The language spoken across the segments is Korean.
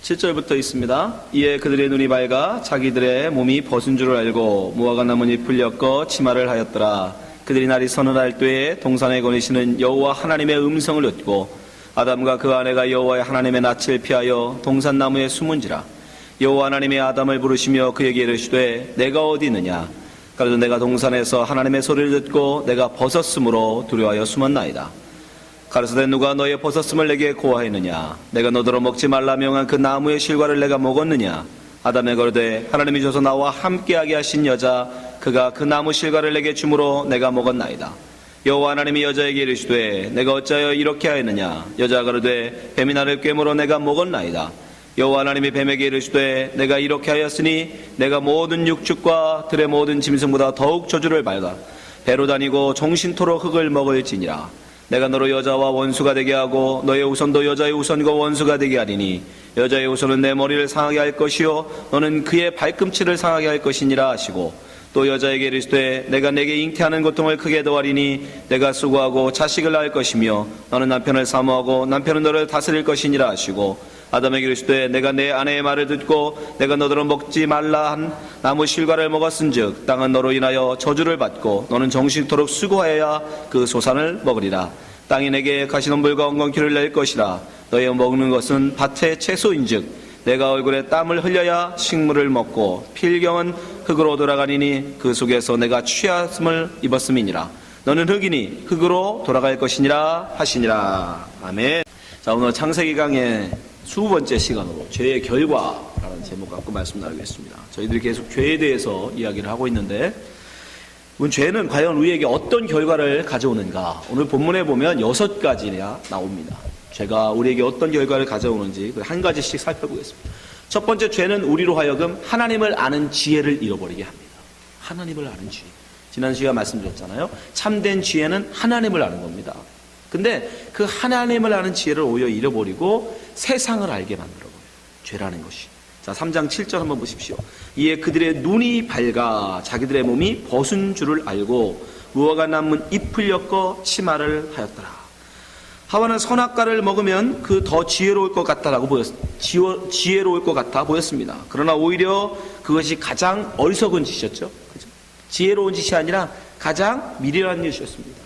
7절부터 있습니다. 이에 그들의 눈이 밝아 자기들의 몸이 벗은 줄을 알고 무화과 나무 잎을 엮어 치마를 하였더라. 그들이 날이 서늘할 때에 동산에 거니시는 여호와 하나님의 음성을 듣고 아담과 그 아내가 여호와의 하나님의 낯을 피하여 동산나무에 숨은지라. 여호와 하나님이 아담을 부르시며 그에게 이르시되 내가 어디 있느냐. 그래도 내가 동산에서 하나님의 소리를 듣고 내가 벗었으므로 두려워하여 숨었나이다. 가로사대 누가 너의 벗었음을 내게 고하였느냐. 내가 너더러 먹지 말라 명한 그 나무의 실과를 내가 먹었느냐. 아담에 거르되 하나님이 줘서 나와 함께하게 하신 여자 그가 그 나무 실과를 내게 주므로 내가 먹었나이다. 여호와 하나님이 여자에게 이르시되 내가 어찌하여 이렇게 하였느냐. 여자가 가로되 뱀이 나를 꿰물어 내가 먹었나이다. 여호와 하나님이 뱀에게 이르시되 내가 이렇게 하였으니 내가 모든 육축과 들의 모든 짐승보다 더욱 저주를 받아 배로 다니고 종신토록 흙을 먹을지니라. 내가 너로 여자와 원수가 되게 하고 너의 우선도 여자의 우선과 원수가 되게 하리니 여자의 우선은 내 머리를 상하게 할 것이요 너는 그의 발꿈치를 상하게 할 것이니라 하시고 또 여자에게 이르시되 내가 내게 잉태하는 고통을 크게 더하리니 내가 수고하고 자식을 낳을 것이며 너는 남편을 사모하고 남편은 너를 다스릴 것이니라 하시고 아담에게 이르시되 내가 내 아내의 말을 듣고 내가 너더러 먹지 말라 한 나무 실과를 먹었은즉 땅은 너로 인하여 저주를 받고 너는 정신토록 수고하여야 그 소산을 먹으리라. 땅이 내게 가시덤불과 엉겅퀴를 낼 것이라. 너의 먹는 것은 밭의 채소인즉 내가 얼굴에 땀을 흘려야 식물을 먹고 필경은 흙으로 돌아가니니 그 속에서 내가 취하심을 입었음이니라. 너는 흙이니 흙으로 돌아갈 것이니라 하시니라. 아멘. 자, 오늘 창세기 강의 20번째 시간으로 죄의 결과라는 제목 갖고 말씀 나누겠습니다. 저희들이 계속 죄에 대해서 이야기를 하고 있는데 죄는 과연 우리에게 어떤 결과를 가져오는가. 오늘 본문에 보면 6가지나 나옵니다. 죄가 우리에게 어떤 결과를 가져오는지 한 가지씩 살펴보겠습니다. 첫 번째, 죄는 우리로 하여금 하나님을 아는 지혜를 잃어버리게 합니다. 하나님을 아는 지혜. 지난 시간에 말씀드렸잖아요. 참된 지혜는 하나님을 아는 겁니다. 근데 그 하나님을 아는 지혜를 오히려 잃어버리고 세상을 알게 만들어버려요. 죄라는 것이. 자, 3장 7절 한번 보십시오. 이에 그들의 눈이 밝아 자기들의 몸이 벗은 줄을 알고 무화과 나무 잎을 엮어 치마를 하였더라. 하와는 선악과를 먹으면 그 더 지혜로울 것 같다라고 지혜로울 것 같아 보였습니다. 그러나 오히려 그것이 가장 어리석은 짓이었죠. 그죠? 지혜로운 짓이 아니라 가장 미련한 짓이었습니다.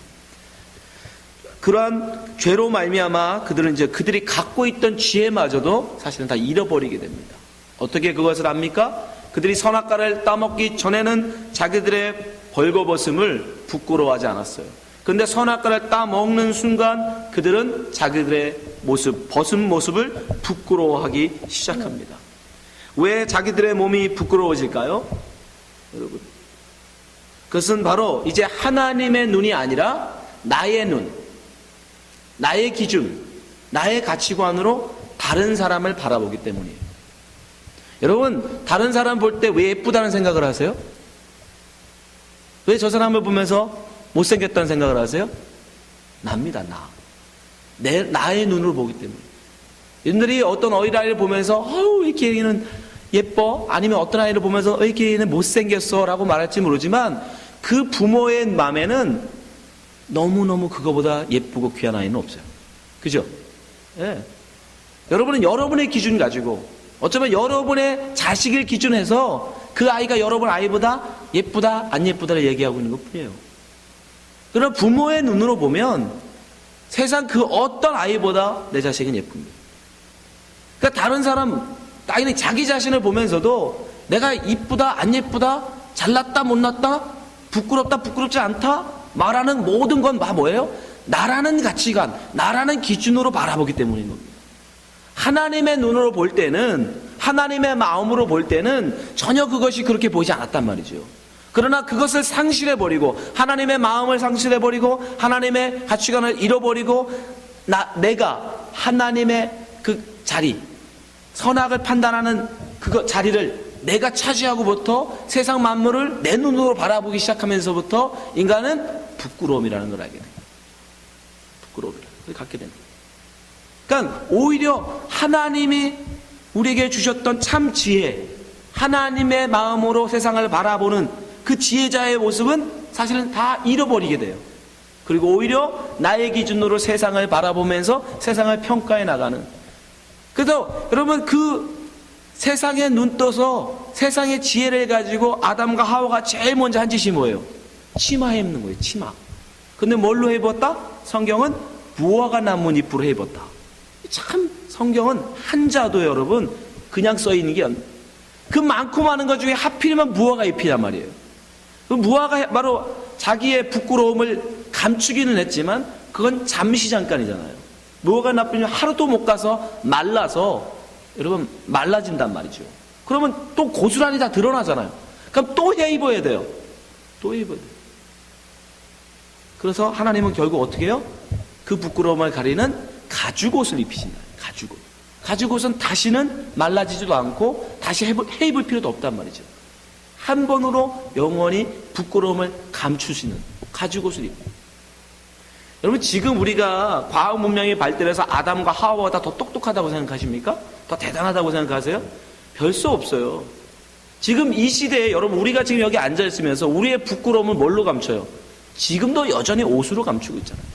그러한 죄로 말미암아 그들이 갖고 있던 지혜마저도 사실은 다 잃어버리게 됩니다. 어떻게 그것을 압니까? 그들이 선악과를 따먹기 전에는 자기들의 벌거벗음을 부끄러워하지 않았어요. 그런데 선악과를 따먹는 순간 그들은 자기들의 벗은 모습을 부끄러워하기 시작합니다. 왜 자기들의 몸이 부끄러워질까요? 여러분, 그것은 바로 이제 하나님의 눈이 아니라 나의 눈, 나의 기준, 나의 가치관으로 다른 사람을 바라보기 때문이에요. 여러분, 다른 사람 볼 때 왜 예쁘다는 생각을 하세요? 왜 저 사람을 보면서 못생겼다는 생각을 하세요? 납니다, 나. 나의 눈으로 보기 때문에. 여러분들이 어떤 어린아이를 보면서 왜 이렇게 얘는 예뻐? 아니면 어떤 아이를 보면서 왜 이렇게 얘는 못생겼어? 라고 말할지 모르지만 그 부모의 마음에는 너무너무 그거보다 예쁘고 귀한 아이는 없어요. 그죠? 예. 여러분은 여러분의 기준 가지고 어쩌면 여러분의 자식을 기준해서 그 아이가 여러분 아이보다 예쁘다 안 예쁘다를 얘기하고 있는 것 뿐이에요. 그러나 부모의 눈으로 보면 세상 그 어떤 아이보다 내 자식은 예쁩니다. 그러니까 다른 사람, 아이는 자기 자신을 보면서도 내가 이쁘다 안 예쁘다, 잘났다 못났다, 부끄럽다 부끄럽지 않다 말하는 모든 건 다 뭐예요? 나라는 가치관, 나라는 기준으로 바라보기 때문인 겁니다. 하나님의 눈으로 볼 때는, 하나님의 마음으로 볼 때는 전혀 그것이 그렇게 보이지 않았단 말이죠. 그러나 그것을 상실해버리고 하나님의 마음을 상실해버리고 하나님의 가치관을 잃어버리고 내가 하나님의 그 자리, 선악을 판단하는 그 자리를 내가 차지하고부터 세상 만물을 내 눈으로 바라보기 시작하면서부터 인간은 부끄러움이라는 걸 알게 됩니다. 부끄러움이라는 걸 갖게 됩니다. 그러니까 오히려 하나님이 우리에게 주셨던 참 지혜, 하나님의 마음으로 세상을 바라보는 그 지혜자의 모습은 사실은 다 잃어버리게 돼요. 그리고 오히려 나의 기준으로 세상을 바라보면서 세상을 평가해 나가는. 그래서 여러분 그 세상에 눈 떠서 세상의 지혜를 가지고 아담과 하와가 제일 먼저 한 짓이 뭐예요? 치마 해입는 거예요. 치마. 근데 뭘로 해입었다? 성경은 무화과 나뭇잎으로 해입었다. 참 성경은 한자도 여러분 그냥 써 있는 게 그 많고 많은 것 중에 하필이면 무화과 잎이란 말이에요. 그 무화과 바로 자기의 부끄러움을 감추기는 했지만 그건 잠시 잠깐이잖아요. 무화과 나뭇잎이 하루도 못 가서 말라서 여러분 말라진단 말이죠. 그러면 또 고스란히 다 드러나잖아요. 그럼 또 해입어야 돼요. 또 해입어야 돼요. 그래서 하나님은 결국 어떻게 해요? 그 부끄러움을 가리는 가죽옷을 입히신다. 가죽옷. 가죽옷은 다시는 말라지지도 않고 다시 해입을 필요도 없단 말이죠. 한 번으로 영원히 부끄러움을 감추시는 가죽옷을 입혀요. 여러분 지금 우리가 과학 문명이 발달해서 아담과 하와가 더 똑똑하다고 생각하십니까? 더 대단하다고 생각하세요? 별 수 없어요. 지금 이 시대에 여러분 우리가 지금 여기 앉아 있으면서 우리의 부끄러움을 뭘로 감춰요? 지금도 여전히 옷으로 감추고 있잖아요.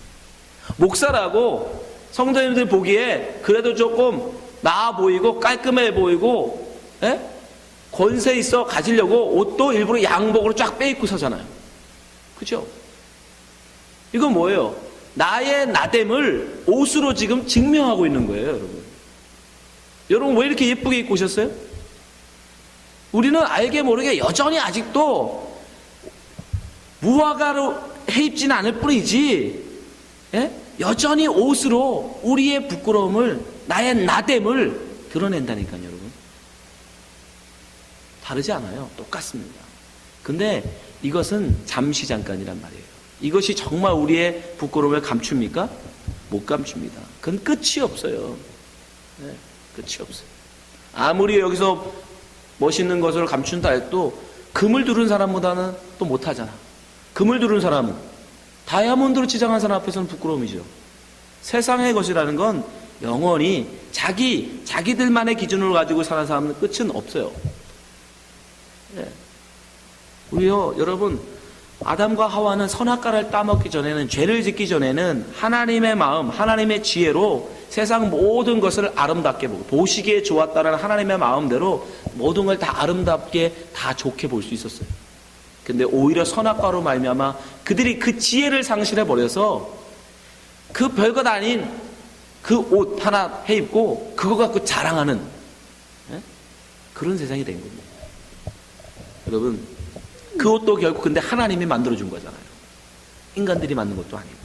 목사라고 성도님들 보기에 그래도 조금 나아 보이고 깔끔해 보이고 권세 있어 가지려고 옷도 일부러 양복으로 쫙 빼입고 서잖아요. 그죠? 이건 뭐예요? 나의 나됨을 옷으로 지금 증명하고 있는 거예요, 여러분. 여러분 왜 이렇게 예쁘게 입고 오셨어요? 우리는 알게 모르게 여전히 아직도 무화과로 해입지는 않을 뿐이지 여전히 옷으로 우리의 부끄러움을 나의 나됨을 드러낸다니까요, 여러분. 다르지 않아요. 똑같습니다. 근데 이것은 잠시 잠깐이란 말이에요. 이것이 정말 우리의 부끄러움을 감춥니까? 못 감춥니다. 그건 끝이 없어요. 끝이 없어요. 아무리 여기서 멋있는 것을 감춘다 해도 금을 두른 사람보다는 또 못하잖아. 금을 두른 사람은 다이아몬드로 치장한 사람 앞에서는 부끄러움이죠. 세상의 것이라는 건 영원히 자기들만의 기준을 가지고 사는 사람은 끝은 없어요. 우리요, 여러분, 아담과 하와는 선악과를 따먹기 전에는, 죄를 짓기 전에는 하나님의 마음, 하나님의 지혜로 세상 모든 것을 아름답게 보고 보시기에 좋았다는 하나님의 마음대로 모든 걸 다 아름답게 다 좋게 볼 수 있었어요. 근데 오히려 선악과로 말미암아 그들이 그 지혜를 상실해 버려서 그 별것 아닌 그 옷 하나 해입고 그거 갖고 자랑하는 그런 세상이 된 겁니다. 여러분, 그 옷도 결국 근데 하나님이 만들어준 거잖아요. 인간들이 만든 것도 아니고.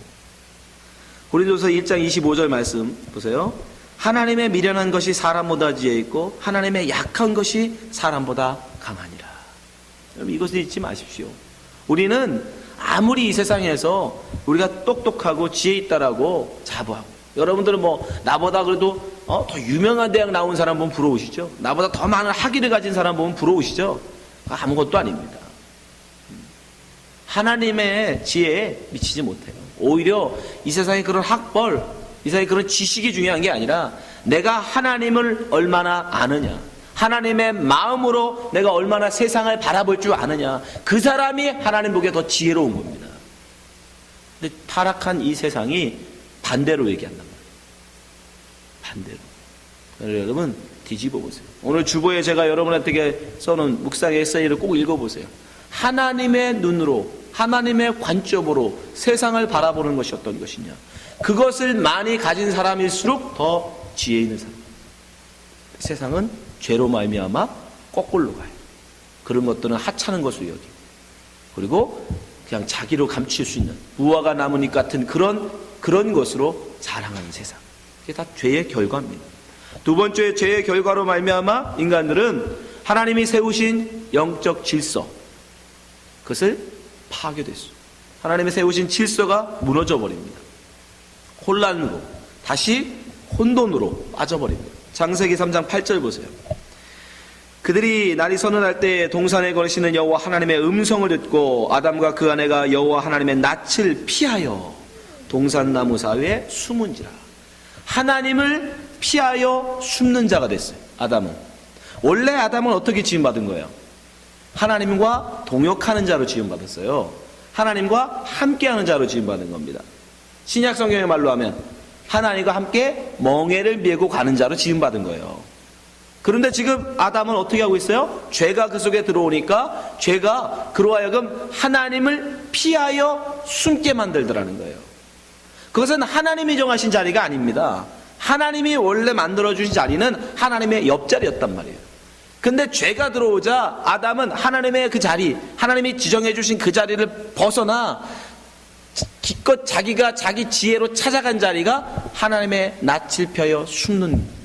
고린도서 1장 25절 말씀 보세요. 하나님의 미련한 것이 사람보다 지혜 있고 하나님의 약한 것이 사람보다 강하니라. 여러분, 이것을 잊지 마십시오. 우리는 아무리 이 세상에서 우리가 똑똑하고 지혜 있다라고 자부하고, 여러분들은 뭐 나보다 그래도 더 유명한 대학 나온 사람 보면 부러우시죠? 나보다 더 많은 학위를 가진 사람 보면 부러우시죠? 아무것도 아닙니다. 하나님의 지혜에 미치지 못해요. 오히려 이 세상에 그런 학벌, 이 세상에 그런 지식이 중요한 게 아니라 내가 하나님을 얼마나 아느냐, 하나님의 마음으로 내가 얼마나 세상을 바라볼 줄 아느냐, 그 사람이 하나님 보기에 더 지혜로운 겁니다. 근데 타락한 이 세상이 반대로 얘기한단 말이에요. 반대로. 여러분 뒤집어 보세요. 오늘 주보에 제가 여러분한테 써놓은 묵상의 에세이를 꼭 읽어보세요. 하나님의 눈으로, 하나님의 관점으로 세상을 바라보는 것이 어떤 것이냐, 그것을 많이 가진 사람일수록 더 지혜 있는 사람. 세상은 죄로 말미암아 거꾸로 가요. 그런 것들은 하찮은 것으로 여기고, 그리고 그냥 자기로 감출 수 있는 무화과 나뭇잎 같은 그런 것으로 자랑하는 세상. 이게 다 죄의 결과입니다. 두 번째 죄의 결과로 말미암아 인간들은 하나님이 세우신 영적 질서, 그것을 파괴됐어요. 하나님이 세우신 질서가 무너져 버립니다. 혼란으로, 다시 혼돈으로 빠져버립니다. 창세기 3장 8절 보세요. 그들이 날이 서늘할 때 동산에 거니시는 여호와 하나님의 음성을 듣고 아담과 그 아내가 여호와 하나님의 낯을 피하여 동산나무 사이에 숨은지라. 하나님을 피하여 숨는 자가 됐어요. 아담은. 원래 아담은 어떻게 지음받은 거예요? 하나님과 동역하는 자로 지음받았어요. 하나님과 함께하는 자로 지음받은 겁니다. 신약 성경의 말로 하면 하나님과 함께 멍에를 메고 가는 자로 지음받은 거예요. 그런데 지금 아담은 어떻게 하고 있어요? 죄가 그 속에 들어오니까 죄가 그로 하여금 하나님을 피하여 숨게 만들더라는 거예요. 그것은 하나님이 정하신 자리가 아닙니다. 하나님이 원래 만들어주신 자리는 하나님의 옆자리였단 말이에요. 근데 죄가 들어오자 아담은 하나님의 그 자리, 하나님이 지정해 주신 그 자리를 벗어나 기껏 자기가 자기 지혜로 찾아간 자리가 하나님의 낯을 펴여 숨는,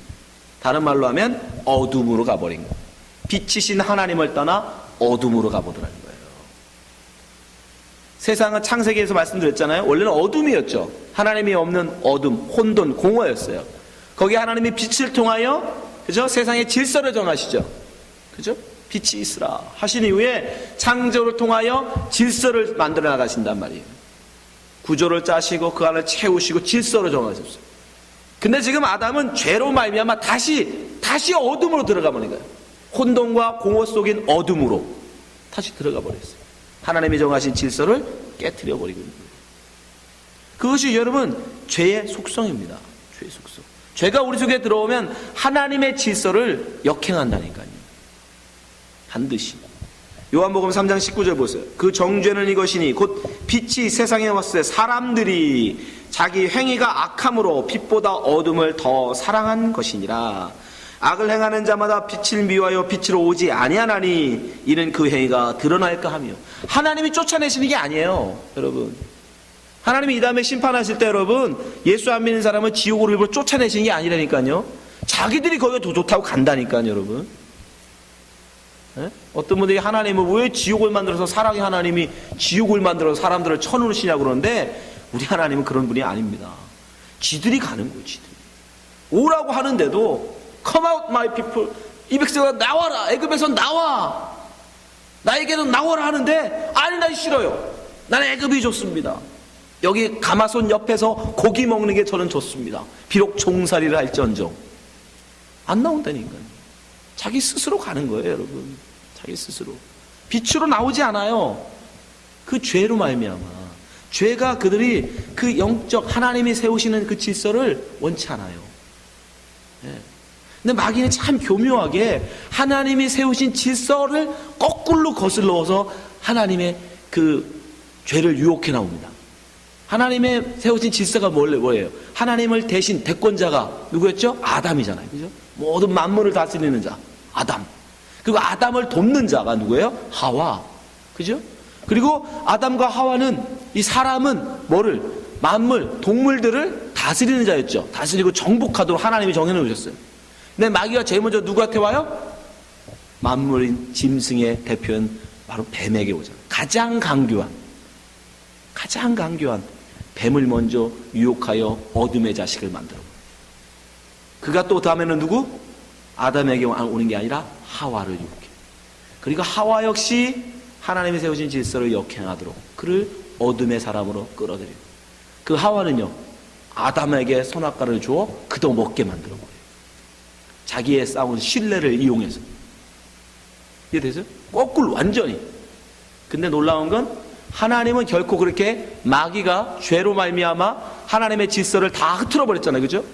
다른 말로 하면 어둠으로 가버린 거예요. 빛이신 하나님을 떠나 어둠으로 가보더라는 거예요. 세상은 창세기에서 말씀드렸잖아요. 원래는 어둠이었죠. 하나님이 없는 어둠, 혼돈, 공허였어요. 거기에 하나님이 빛을 통하여, 그죠? 세상의 질서를 정하시죠. 그죠? 빛이 있으라 하신 이후에 창조를 통하여 질서를 만들어 나가신단 말이에요. 구조를 짜시고 그 안을 채우시고 질서를 정하셨어요. 근데 지금 아담은 죄로 말미암아 다시 어둠으로 들어가 버린 거예요. 혼돈과 공허 속인 어둠으로 다시 들어가 버렸어요. 하나님이 정하신 질서를 깨트려 버리고 있는 거예요. 그것이 여러분 죄의 속성입니다. 죄의 속성. 죄가 우리 속에 들어오면 하나님의 질서를 역행한다니까요. 반드시. 요한복음 3장 19절 보세요. 그 정죄는 이것이니 곧 빛이 세상에 왔을 때 사람들이 자기 행위가 악함으로 빛보다 어둠을 더 사랑한 것이니라. 악을 행하는 자마다 빛을 미워하여 빛으로 오지 아니하나니 이는 그 행위가 드러날까 하며. 하나님이 쫓아내시는 게 아니에요, 여러분. 하나님이 이 다음에 심판하실 때 여러분 예수 안 믿는 사람은 지옥으로 일부러 쫓아내시는 게 아니라니까요. 자기들이 거기가 더 좋다고 간다니까요, 여러분. 네? 어떤 분들이 하나님은 왜 지옥을 만들어서, 사랑의 하나님이 지옥을 만들어서 사람들을 쳐놓으시냐고 그러는데 우리 하나님은 그런 분이 아닙니다. 지들이 가는 거예요, 지들이. 오라고 하는데도 Come out my people, 이 백성아 나와라, 애굽에서 나와, 나에게는 나와라 하는데 아니 난 싫어요. 나는 애굽이 좋습니다. 여기 가마손 옆에서 고기 먹는 게 저는 좋습니다. 비록 종살이를 할지언정. 안 나온다니까요. 자기 스스로 가는 거예요, 여러분. 자기 스스로. 빛으로 나오지 않아요. 그 죄로 말미암아. 죄가 그들이 그 영적 하나님이 세우시는 그 질서를 원치 않아요. 예. 근데 마귀는 참 교묘하게 하나님이 세우신 질서를 거꾸로 거슬러서 하나님의 그 죄를 유혹해 나옵니다. 하나님의 세우신 질서가 뭐예요? 하나님을 대신 대권자가 누구였죠? 아담이잖아요. 그죠? 모든 만물을 다스리는 자, 아담. 그리고 아담을 돕는 자가 누구예요? 하와. 그죠? 그리고 아담과 하와는, 이 사람은 뭐를? 만물, 동물들을 다스리는 자였죠. 다스리고 정복하도록 하나님이 정해놓으셨어요. 근데 마귀가 제일 먼저 누구한테 와요? 만물인 짐승의 대표인 바로 뱀에게 오잖아요. 가장 강교한 뱀을 먼저 유혹하여 어둠의 자식을 만들어. 그가 또 다음에는 누구? 아담에게 오는 게 아니라 하와를 유혹해. 그리고 하와 역시 하나님이 세우신 질서를 역행하도록 그를 어둠의 사람으로 끌어들여요. 그 하와는요, 아담에게 선악과를 주어 그도 먹게 만들어버려요. 자기의 쌓은 신뢰를 이용해서. 이해되세요? 거꾸로 완전히. 근데 놀라운 건 하나님은 결코 그렇게, 마귀가 죄로 말미암아 하나님의 질서를 다 흐트러 버렸잖아요. 그죠?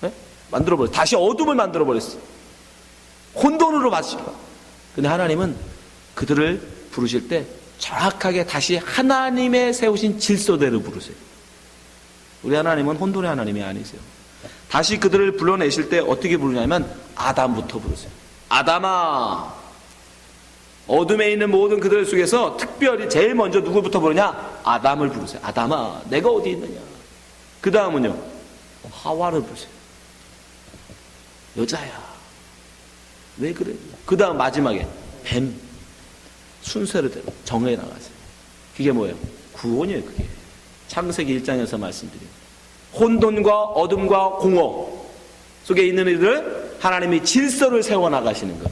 네? 만들어버렸어요. 다시 어둠을 만들어버렸어요. 혼돈으로 마시고. 근데 하나님은 그들을 부르실 때 정확하게 다시 하나님의 세우신 질서대로 부르세요. 우리 하나님은 혼돈의 하나님이 아니세요. 다시 그들을 불러내실 때 어떻게 부르냐면 아담부터 부르세요. 아담아. 어둠에 있는 모든 그들 속에서 특별히 제일 먼저 누구부터 부르냐? 아담을 부르세요. 아담아, 내가 어디 있느냐? 그 다음은요, 하와를 부르세요. 여자야, 왜 그래? 그 다음 마지막에 뱀, 순서대로 정해 나가세요. 그게 뭐예요? 구원이에요. 그게 창세기 1장에서 말씀드린 혼돈과 어둠과 공허 속에 있는 이들을 하나님이 질서를 세워나가시는 것.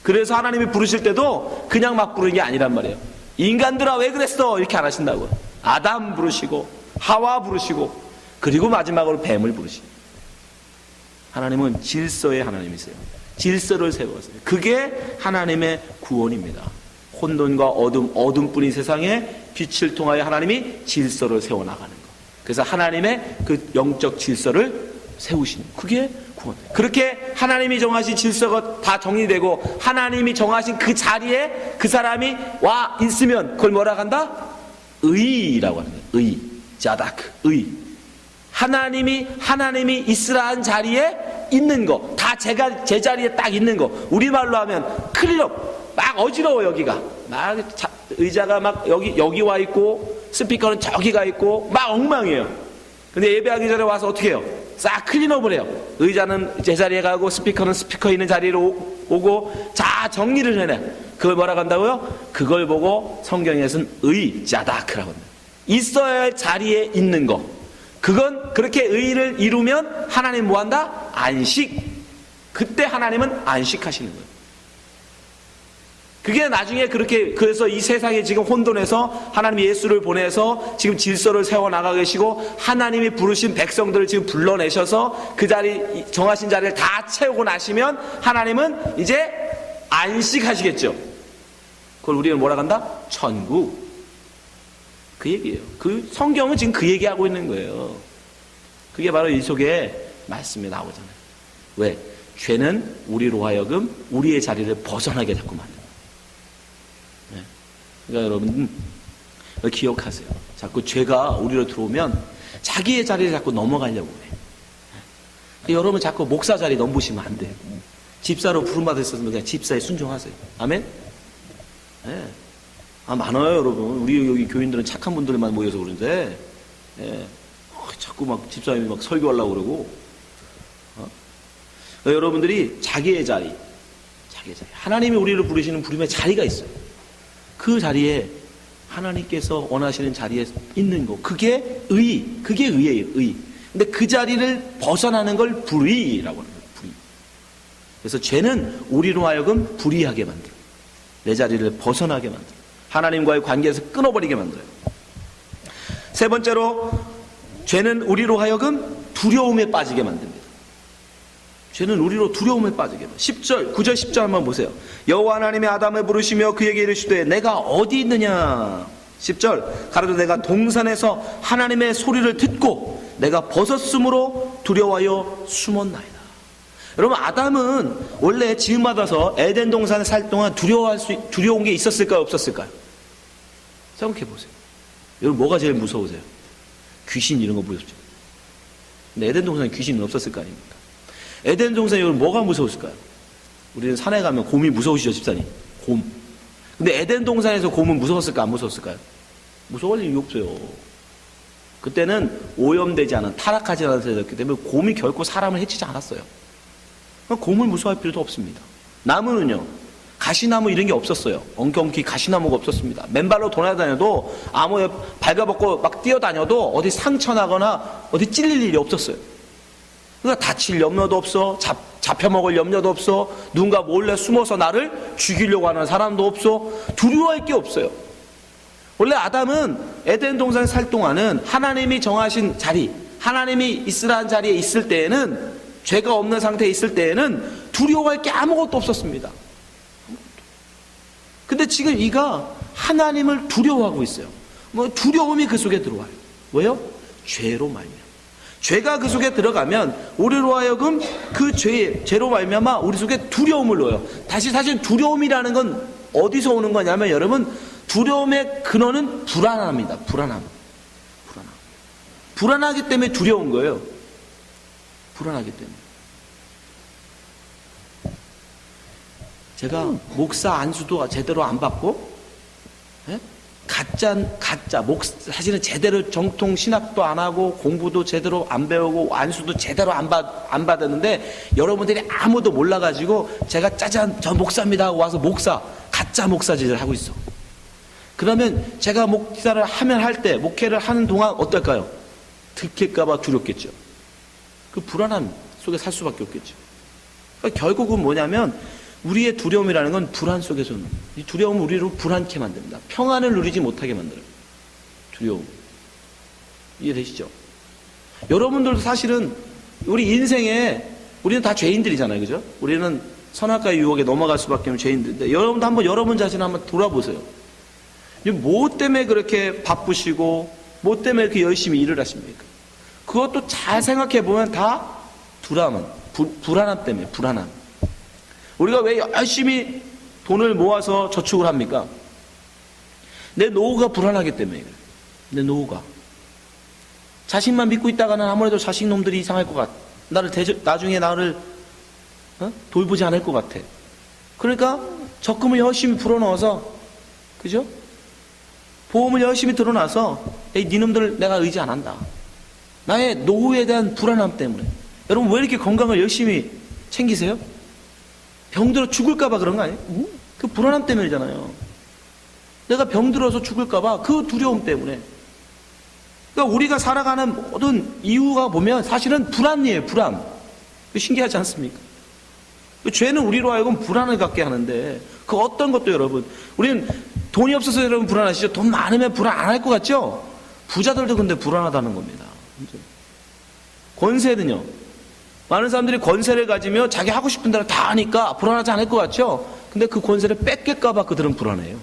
그래서 하나님이 부르실 때도 그냥 막 부르는 게 아니란 말이에요. 인간들아 왜 그랬어? 이렇게 안 하신다고요. 아담 부르시고 하와 부르시고 그리고 마지막으로 뱀을 부르시고. 하나님은 질서의 하나님이세요. 질서를 세워서요. 그게 하나님의 구원입니다. 혼돈과 어둠뿐인 세상에 빛을 통하여 하나님이 질서를 세워나가는 것. 그래서 하나님의 그 영적 질서를 세우시는, 그게 그렇게 하나님이 정하신 질서가 다 정리되고 하나님이 정하신 그 자리에 그 사람이 와 있으면 그걸 뭐라고 한다? 의라고 하는 거예요. 의, 자다크, 의. 하나님이 있으라 한 자리에 있는 거, 다 제 자리에 딱 있는 거. 우리말로 하면 클럽, 막 어지러워 여기가. 막 의자가 막 여기 와 있고 스피커는 저기 가 있고 막 엉망이에요. 근데 예배하기 전에 와서 어떻게 해요? 싹 클린업을 해요. 의자는 제 자리에 가고 스피커는 스피커 있는 자리로 오고 자 정리를 해내. 그걸 뭐라고 한다고요? 그걸 보고 성경에서는 의자다크라고 합니다. 있어야 할 자리에 있는 거. 그건 그렇게 의를 이루면 하나님 뭐한다? 안식. 그때 하나님은 안식하시는 거예요. 그게 나중에 그렇게 그래서 이 세상에 지금 혼돈해서 하나님이 예수를 보내서 지금 질서를 세워나가 계시고 하나님이 부르신 백성들을 지금 불러내셔서 그 자리 정하신 자리를 다 채우고 나시면 하나님은 이제 안식하시겠죠. 그걸 우리는 뭐라 한다? 천국. 그 얘기예요. 그 성경은 지금 그 얘기하고 있는 거예요. 그게 바로 이 속에 말씀이 나오잖아요. 왜? 죄는 우리로 하여금 우리의 자리를 벗어나게 자꾸 만듭니다. 그러니까 여러분 기억하세요. 자꾸 죄가 우리로 들어오면 자기의 자리를 자꾸 넘어가려고 해요. 여러분 자꾸 목사 자리 넘보시면 안 돼요. 집사로 부름받으셨으면 그냥 집사에 순종하세요. 아멘? 네. 많아요 여러분. 우리 여기 교인들은 착한 분들만 모여서 그러는데 자꾸 막 집사님이 막 설교하려고 그러고 여러분들이 자기의 자리 하나님이 우리를 부르시는 부름의 자리가 있어요. 그 자리에 하나님께서 원하시는 자리에 있는 거 그게 의예요. 의. 근데 그 자리를 벗어나는 걸 불의라고 하는 거예요. 불의. 그래서 죄는 우리로 하여금 불의하게 만들어요. 내 자리를 벗어나게 만들어요. 하나님과의 관계에서 끊어버리게 만들어요. 세 번째로 죄는 우리로 하여금 두려움에 빠지게 만듭니다. 죄는 우리로 두려움에 빠지게 합니다. 9절 10절 한번 보세요. 여호와 하나님이 아담을 부르시며 그에게 이르시되 내가 어디 있느냐. 10절 가로되 내가 동산에서 하나님의 소리를 듣고 내가 벗었으므로 두려워하여 숨었나이다. 여러분 아담은 원래 지음받아서 에덴 동산에 살 동안 두려운 게 있었을까요? 없었을까요? 생각해 보세요. 여러분 뭐가 제일 무서우세요? 귀신 이런 거 무섭죠. 근데 에덴 동산에 귀신은 없었을 거 아닙니까? 에덴 동산에 여러분 뭐가 무서웠을까요? 우리는 산에 가면 곰이 무서우시죠, 집사님? 곰. 근데 에덴 동산에서 곰은 무서웠을까, 안 무서웠을까요? 무서울 일이 없어요. 그때는 오염되지 않은, 타락하지 않은 세대였기 때문에 곰이 결코 사람을 해치지 않았어요. 곰을 무서워할 필요도 없습니다. 나무는요, 가시나무 이런 게 없었어요. 엉켜엉키 가시나무가 없었습니다. 맨발로 돌아다녀도 아무에 발가벗고 막 뛰어다녀도 어디 상처나거나 어디 찔릴 일이 없었어요. 그러니까 다칠 염려도 없어, 잡혀먹을 염려도 없어, 누군가 몰래 숨어서 나를 죽이려고 하는 사람도 없어, 두려워할 게 없어요. 원래 아담은 에덴 동산에 살 동안은 하나님이 정하신 자리, 하나님이 있으라는 자리에 있을 때에는, 죄가 없는 상태에 있을 때에는 두려워할 게 아무것도 없었습니다. 근데 지금 이가 하나님을 두려워하고 있어요. 두려움이 그 속에 들어와요. 왜요? 죄로 말미암아. 죄가 그 속에 들어가면 우리로 하여금 그 죄로 말미암아 우리 속에 두려움을 넣어요. 다시 사실 두려움이라는 건 어디서 오는 거냐면 여러분 두려움의 근원은 불안함입니다. 불안하기 때문에 두려운 거예요. 불안하기 때문에. 제가 목사 안수도 제대로 안 받고 사실은 제대로 정통 신학도 안 하고 공부도 제대로 안 배우고 안수도 제대로 안 받았는데 여러분들이 아무도 몰라가지고 제가 짜잔 저 목사입니다 하고 와서 가짜 목사짓을 하고 있어. 그러면 제가 목사를 할 때 목회를 하는 동안 어떨까요? 들킬까봐 두렵겠죠. 그 불안함 속에 살 수밖에 없겠죠. 그러니까 결국은 뭐냐면 우리의 두려움이라는 건 불안 속에서는 이 두려움은 우리를 불안케 만듭니다. 평안을 누리지 못하게 만들어요. 두려움. 이해되시죠? 여러분들도 사실은 우리 인생에 우리는 다 죄인들이잖아요. 그죠? 우리는 선악과의 유혹에 넘어갈 수밖에 없는 죄인들인데 여러분도 한번 여러분 자신을 한번 돌아보세요. 뭐 때문에 그렇게 바쁘시고 뭐 때문에 이렇게 열심히 일을 하십니까? 그것도 잘 생각해 보면 다 두려움 불안함 때문에, 불안함. 우리가 왜 열심히 돈을 모아서 저축을 합니까? 내 노후가 불안하기 때문에 그래요. 내 노후가. 자식만 믿고 있다가는 아무래도 자식 놈들이 이상할 것 같아. 나중에 나를 돌보지 않을 것 같아. 그러니까 적금을 열심히 불어넣어서, 그죠? 보험을 열심히 들어놔서, 에이, 니놈들 내가 의지 안 한다. 나의 노후에 대한 불안함 때문에. 여러분, 왜 이렇게 건강을 열심히 챙기세요? 병들어 죽을까봐 그런 거 아니에요? 그 불안함 때문이잖아요. 내가 병들어서 죽을까봐 그 두려움 때문에. 그러니까 우리가 살아가는 모든 이유가 보면 사실은 불안이에요, 불안. 신기하지 않습니까? 죄는 우리로 하여금 불안을 갖게 하는데, 그 어떤 것도 여러분, 우리는 돈이 없어서 여러분 불안하시죠? 돈 많으면 불안 안 할 것 같죠? 부자들도 근데 불안하다는 겁니다. 권세는요, 많은 사람들이 권세를 가지며 자기 하고 싶은 대로 다 하니까 불안하지 않을 것 같죠? 근데 그 권세를 뺏길까봐 그들은 불안해요.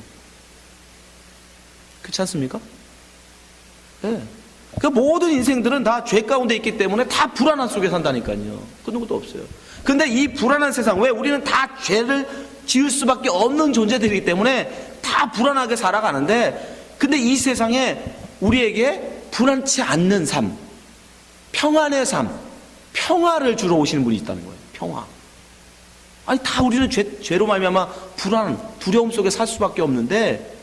그렇지 않습니까? 네. 그 모든 인생들은 다 죄 가운데 있기 때문에 다 불안함 속에 산다니까요. 그 누구도 없어요. 근데 이 불안한 세상, 왜 우리는 다 죄를 지을 수밖에 없는 존재들이기 때문에 다 불안하게 살아가는데, 근데 이 세상에 우리에게 불안치 않는 삶, 평안의 삶, 평화를 주러 오시는 분이 있다는 거예요. 평화. 아니, 다 우리는 죄로 말미암아 불안, 두려움 속에 살 수밖에 없는데,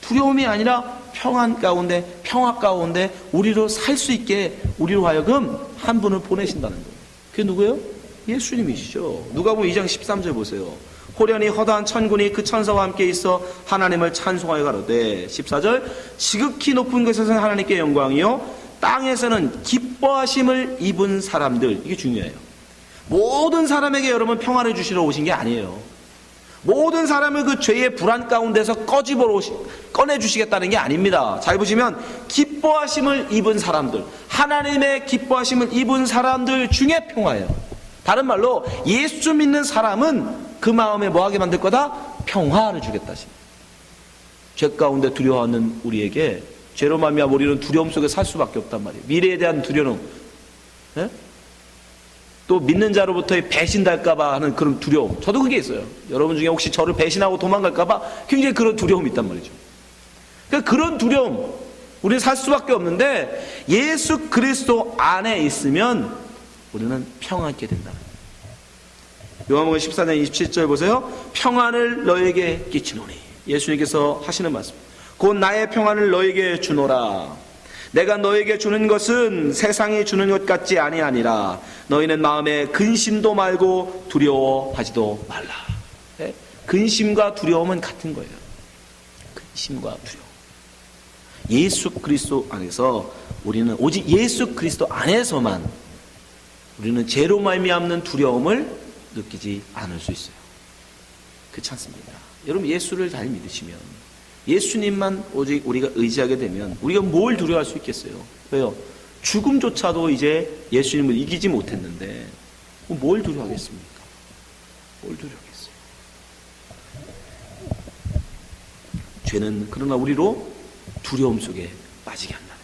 두려움이 아니라 평안 가운데, 평화 가운데 우리로 살 수 있게 우리로 하여금 한 분을 보내신다는 거예요. 그게 누구예요? 예수님이시죠. 누가복음 2장 13절 보세요. 호련히 허다한 천군이 그 천사와 함께 있어 하나님을 찬송하여 가로되, 14절, 지극히 높은 곳에서는 하나님께 영광이요 땅에서는 기뻐하심을 입은 사람들. 이게 중요해요. 모든 사람에게 여러분 평화를 주시러 오신 게 아니에요. 모든 사람을 그 죄의 불안 가운데서 꺼내주시겠다는 게 아닙니다. 잘 보시면 기뻐하심을 입은 사람들, 하나님의 기뻐하심을 입은 사람들 중에 평화예요. 다른 말로 예수 믿는 사람은 그 마음에 뭐하게 만들 거다? 평화를 주겠다. 죄 가운데 두려워하는 우리에게, 죄로 말미암아 우리는 두려움 속에 살 수밖에 없단 말이에요. 미래에 대한 두려움, 네? 또 믿는 자로부터의 배신당할까봐 하는 그런 두려움. 저도 그게 있어요. 여러분 중에 혹시 저를 배신하고 도망갈까봐 굉장히 그런 두려움이 있단 말이죠. 그러니까 그런 두려움, 우리는 살 수밖에 없는데 예수 그리스도 안에 있으면 우리는 평안하게 된다. 요한복음 14장 27절 보세요. 평안을 너에게 끼치노니. 예수님께서 하시는 말씀. 곧 나의 평안을 너에게 주노라. 내가 너에게 주는 것은 세상이 주는 것 같지 아니하니라. 너희는 마음에 근심도 말고 두려워하지도 말라. 네? 근심과 두려움은 같은 거예요. 근심과 두려움. 예수 그리스도 안에서 우리는 오직 예수 그리스도 안에서만 우리는 죄로 말미암는 두려움을 느끼지 않을 수 있어요. 그렇지 않습니까? 여러분, 예수를 잘 믿으시면, 예수님만 오직 우리가 의지하게 되면 우리가 뭘 두려워할 수 있겠어요? 왜요? 죽음조차도 이제 예수님을 이기지 못했는데 뭘 두려워하겠습니까? 뭘 두려워하겠어요? 죄는 그러나 우리로 두려움 속에 빠지게 한다는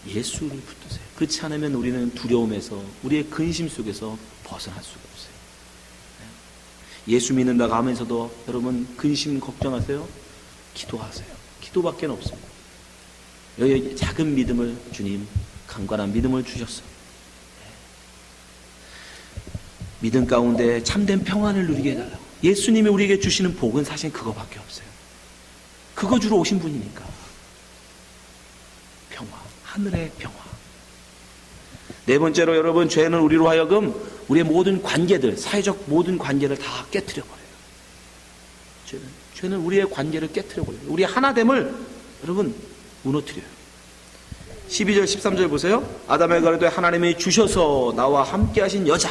거예요. 예수를 붙드세요. 그렇지 않으면 우리는 두려움에서, 우리의 근심 속에서 벗어날 수가 없어요. 예수 믿는다고 하면서도 여러분 근심 걱정하세요? 기도하세요. 기도밖에 없습니다. 여기 작은 믿음을 주님, 강건한 믿음을 주셨어요. 믿음 가운데 참된 평안을 누리게 해달라고. 예수님이 우리에게 주시는 복은 사실 그거밖에 없어요. 그거 주러 오신 분이니까. 평화, 하늘의 평화. 네 번째로 여러분, 죄는 우리로 하여금 우리의 모든 관계들, 사회적 모든 관계를 다 깨트려버려요. 죄는 우리의 관계를 깨트려버려요. 우리의 하나됨을 여러분 무너뜨려요. 12절 13절 보세요. 아담의 가로되 하나님이 주셔서 나와 함께 하신 여자,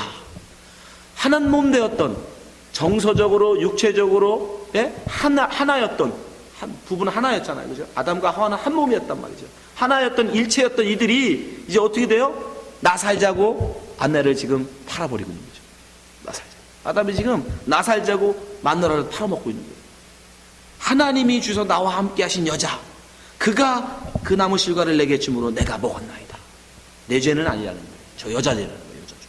한 몸 되었던, 정서적으로 육체적으로 하나였던, 부부는 하나였잖아요. 그죠? 아담과 하와는 한 몸이었단 말이죠. 하나였던 일체였던 이들이 이제 어떻게 돼요? 나 살자고 아내를 지금 팔아버리고 있는 거죠. 나 살자. 아담이 지금 나 살자고 마누라를 팔아먹고 있는 거예요. 하나님이 주셔서 나와 함께 하신 여자, 그가 그 나무 실과를 내게 주므로 내가 먹었나이다. 내 죄는 아니라는 거예요. 저 여자 죄라는 거예요. 여자 죄.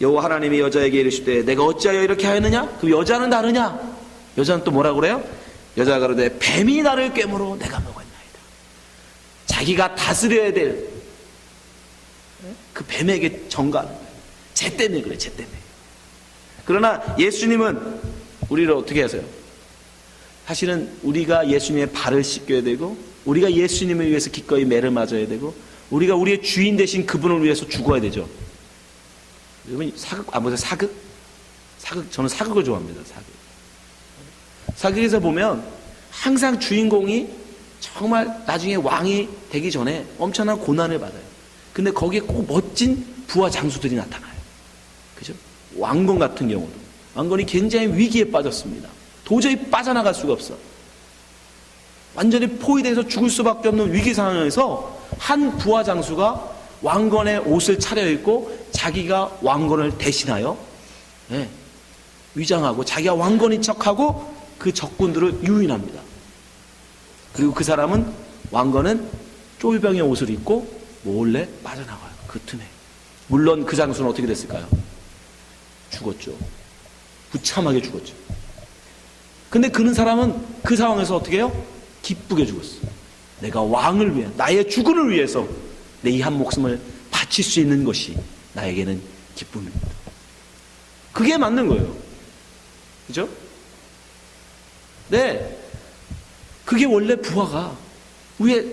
여호와 하나님이 여자에게 이르시되 내가 어찌하여 이렇게 하였느냐? 그 여자는 다르냐? 여자는 또 뭐라고 그래요? 여자가 그러되 뱀이 나를 꿰물어 내가 먹었나이다. 자기가 다스려야 될 그 뱀에게 전가하는 거예요. 쟤 때문에 그래, 쟤 때문에. 그러나 예수님은 우리를 어떻게 하세요? 사실은 우리가 예수님의 발을 씻겨야 되고, 우리가 예수님을 위해서 기꺼이 매를 맞아야 되고, 우리가 우리의 주인 되신 그분을 위해서 죽어야 되죠. 여러분 사극 보세요? 사극? 저는 사극을 좋아합니다. 사극에서 보면 항상 주인공이 정말 나중에 왕이 되기 전에 엄청난 고난을 받아요. 근데 거기에 꼭 멋진 부하 장수들이 나타나요. 그죠? 왕건 같은 경우도 왕건이 굉장히 위기에 빠졌습니다. 도저히 빠져나갈 수가 없어. 완전히 포위돼서 죽을 수밖에 없는 위기 상황에서 한 부하 장수가 왕건의 옷을 차려입고 자기가 왕건을 대신하여 위장하고 자기가 왕건인 척하고 그 적군들을 유인합니다. 그리고 그 사람은 왕건은 쫄병의 옷을 입고 몰래 빠져나가요. 그 틈에. 물론 그 장수는 어떻게 됐을까요? 죽었죠. 부참하게 죽었죠. 근데 그는 사람은 그 상황에서 어떻게 해요? 기쁘게 죽었어. 내가 왕을 위해, 나의 주군을 위해서 내 이 한 목숨을 바칠 수 있는 것이 나에게는 기쁨입니다. 그게 맞는 거예요. 그죠? 네. 그게 원래 부하가 위에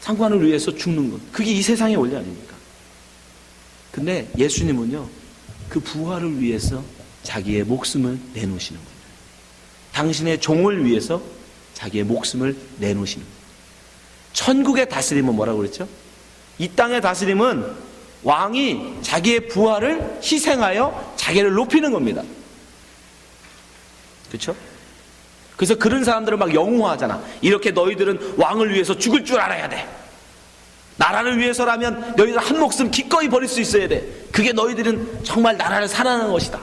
상관을 위해서 죽는 것. 그게 이 세상의 원리 아닙니까? 근데 예수님은요, 그 부하를 위해서 자기의 목숨을 내놓으시는 거예요. 당신의 종을 위해서 자기의 목숨을 내놓으시는 거예요. 천국의 다스림은 뭐라고 그랬죠? 이 땅의 다스림은 왕이 자기의 부하를 희생하여 자기를 높이는 겁니다. 그렇죠? 그래서 그런 사람들을 막 영웅화하잖아. 이렇게 너희들은 왕을 위해서 죽을 줄 알아야 돼. 나라를 위해서라면 너희들 한 목숨 기꺼이 버릴 수 있어야 돼. 그게 너희들은 정말 나라를 사랑하는 것이다.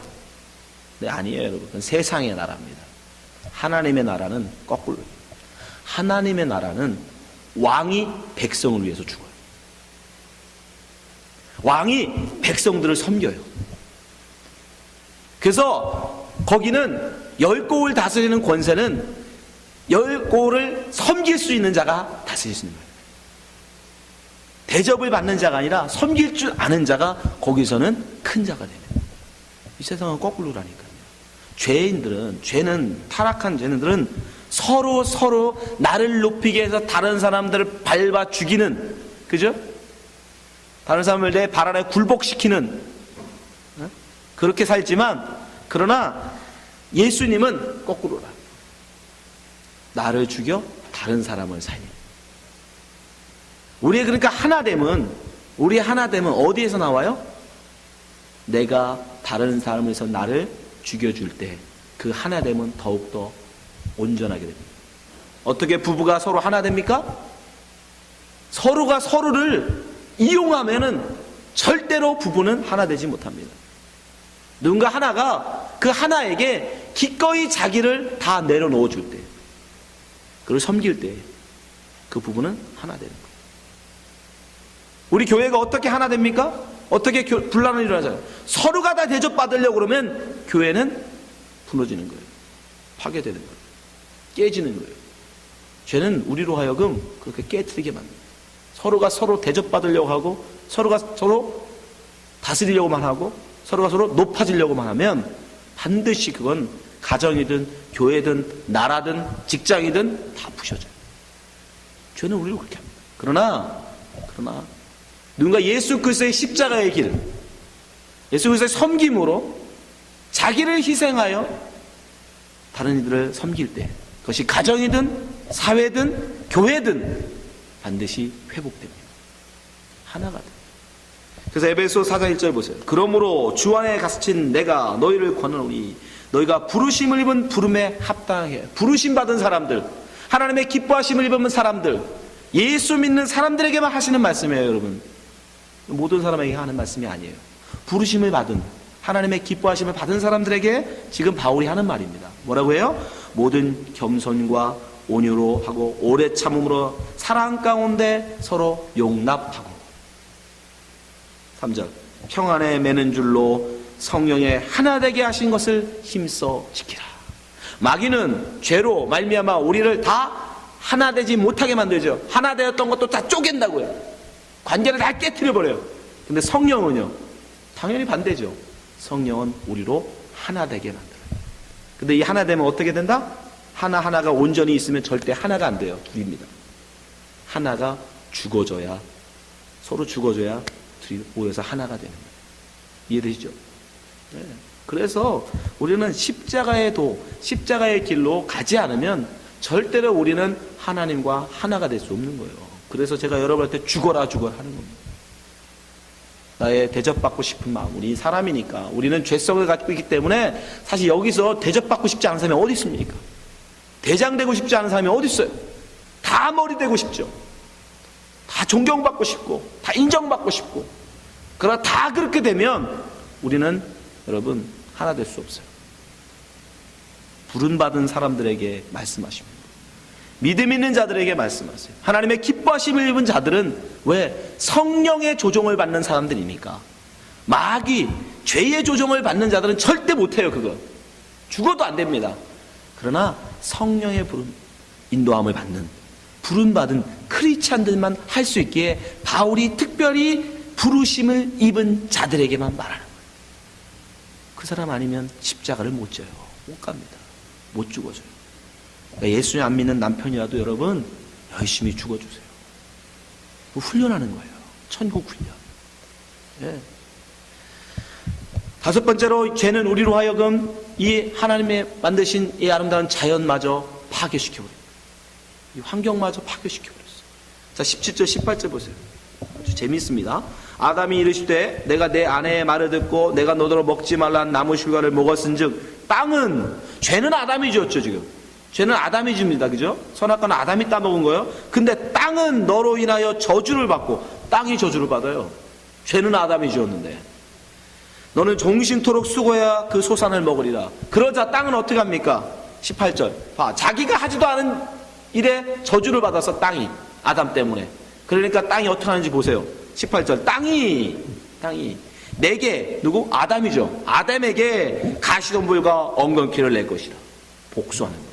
네, 아니에요, 여러분. 그건 세상의 나라입니다. 하나님의 나라는 거꾸로. 하나님의 나라는 왕이 백성을 위해서 죽어요. 왕이 백성들을 섬겨요. 그래서 거기는 10고을 다스리는 권세는 10고을을 섬길 수 있는 자가 다스릴 수 있는 거예요. 대접을 받는 자가 아니라 섬길 줄 아는 자가 거기서는 큰 자가 됩니다. 이 세상은 거꾸로라니까요. 죄는 타락한 죄인들은 서로 나를 높이게 해서 다른 사람들을 밟아 죽이는, 그죠? 다른 사람을 내 발 아래 굴복시키는, 그렇게 살지만, 그러나 예수님은 거꾸로라. 나를 죽여 다른 사람을 살려. 우리의 그러니까 우리의 하나됨은 어디에서 나와요? 내가 다른 사람에서 나를 죽여줄 때 그 하나됨은 더욱더 온전하게 됩니다. 어떻게 부부가 서로 하나 됩니까? 서로가 서로를 이용하면은 절대로 부부는 하나 되지 못합니다. 누군가 하나가 그 하나에게 기꺼이 자기를 다 내려놓아 줄 때, 그걸 섬길 때 그 부부는 하나 되는 거예요. 우리 교회가 어떻게 하나 됩니까? 어떻게 분란을 일어나잖아요. 서로가 다 대접받으려고 그러면 교회는 무너지는 거예요. 파괴되는 거예요. 깨지는 거예요. 죄는 우리로 하여금 그렇게 깨트리게 만듭니다. 서로가 서로 대접받으려고 하고, 서로가 서로 다스리려고만 하고, 서로가 서로 높아지려고만 하면 반드시 그건 가정이든 교회든 나라든 직장이든 다 부셔져요. 죄는 우리로 그렇게 합니다. 그러나 누군가 예수 그리스도의 십자가의 길, 예수 그리스도의 섬김으로 자기를 희생하여 다른 이들을 섬길 때, 그것이 가정이든 사회든 교회든 반드시 회복됩니다. 하나가 됩니다. 그래서 에베소 4장 1절 보세요. 그러므로 주 안에 갇힌 내가 너희를 권하노니 너희가 부르심을 입은 부름에 합당해. 부르심 받은 사람들, 하나님의 기뻐하심을 입은 사람들, 예수 믿는 사람들에게만 하시는 말씀이에요, 여러분. 모든 사람에게 하는 말씀이 아니에요. 부르심을 받은, 하나님의 기뻐하심을 받은 사람들에게 지금 바울이 하는 말입니다. 뭐라고 해요? 모든 겸손과 온유로 하고 오래 참음으로 사랑 가운데 서로 용납하고. 3절 평안에 매는 줄로 성령의 하나 되게 하신 것을 힘써 지키라. 마귀는 죄로 말미암아 우리를 다 하나 되지 못하게 만들죠. 하나 되었던 것도 다 쪼갠다고요. 관계를 다 깨트려버려요. 근데 성령은요, 당연히 반대죠. 성령은 우리로 하나 되게 만들어요. 근데 이 하나 되면 어떻게 된다? 하나하나가 온전히 있으면 절대 하나가 안 돼요. 둘입니다. 하나가 죽어져야, 서로 죽어져야 둘이 모여서 하나가 되는 거예요. 이해되시죠? 네. 그래서 우리는 십자가의 길로 가지 않으면 절대로 우리는 하나님과 하나가 될 수 없는 거예요. 그래서 제가 여러분한테 죽어라 하는 겁니다. 나의 대접받고 싶은 마음. 우리 사람이니까, 우리는 죄성을 가지고 있기 때문에 사실 여기서 대접받고 싶지 않은 사람이 어디 있습니까? 대장되고 싶지 않은 사람이 어디 있어요? 다 머리 되고 싶죠. 다 존경받고 싶고, 다 인정받고 싶고. 그러나 다 그렇게 되면 우리는 여러분 하나 될 수 없어요. 부름받은 사람들에게 말씀하십니다. 믿음 있는 자들에게 말씀하세요. 하나님의 기뻐하심을 입은 자들은 왜? 성령의 조종을 받는 사람들이니까. 마귀, 죄의 조종을 받는 자들은 절대 못해요. 그거 죽어도 안 됩니다. 그러나 성령의 부름, 인도함을 받는, 부름받은 크리스찬들만 할 수 있기에 바울이 특별히 부르심을 입은 자들에게만 말하는 거예요. 그 사람 아니면 십자가를 못 져요. 못 갑니다. 못 죽어져요. 그러니까 예수님 안 믿는 남편이라도 여러분 열심히 죽어주세요. 훈련하는 거예요. 천국 훈련. 예. 다섯 번째로, 죄는 우리로 하여금 이 하나님의 만드신 이 아름다운 자연마저 파괴시켜버립니다. 이 환경마저 파괴시켜버렸어요. 자, 17절 18절 보세요. 아주 재미있습니다. 아담이 이르시되 내가 내 아내의 말을 듣고 내가 너더러 먹지 말라는 나무 실과를 먹었은즉, 땅은, 죄는 아담이 지었죠. 지금 죄는 아담이 집니다. 그죠? 선악과는 아담이 따먹은 거예요. 근데 땅은 너로 인하여 저주를 받고, 땅이 저주를 받아요. 죄는 아담이 지었는데 너는 종신토록 수고해야 그 소산을 먹으리라. 그러자 땅은 어떻게 합니까? 18절 봐, 자기가 하지도 않은 일에 저주를 받아서 땅이, 아담 때문에. 그러니까 땅이 어떻게 하는지 보세요. 18절 땅이 내게, 누구? 아담이죠. 아담에게 가시덤불과 엉겅퀴를 낼 것이라. 복수하는 거예요.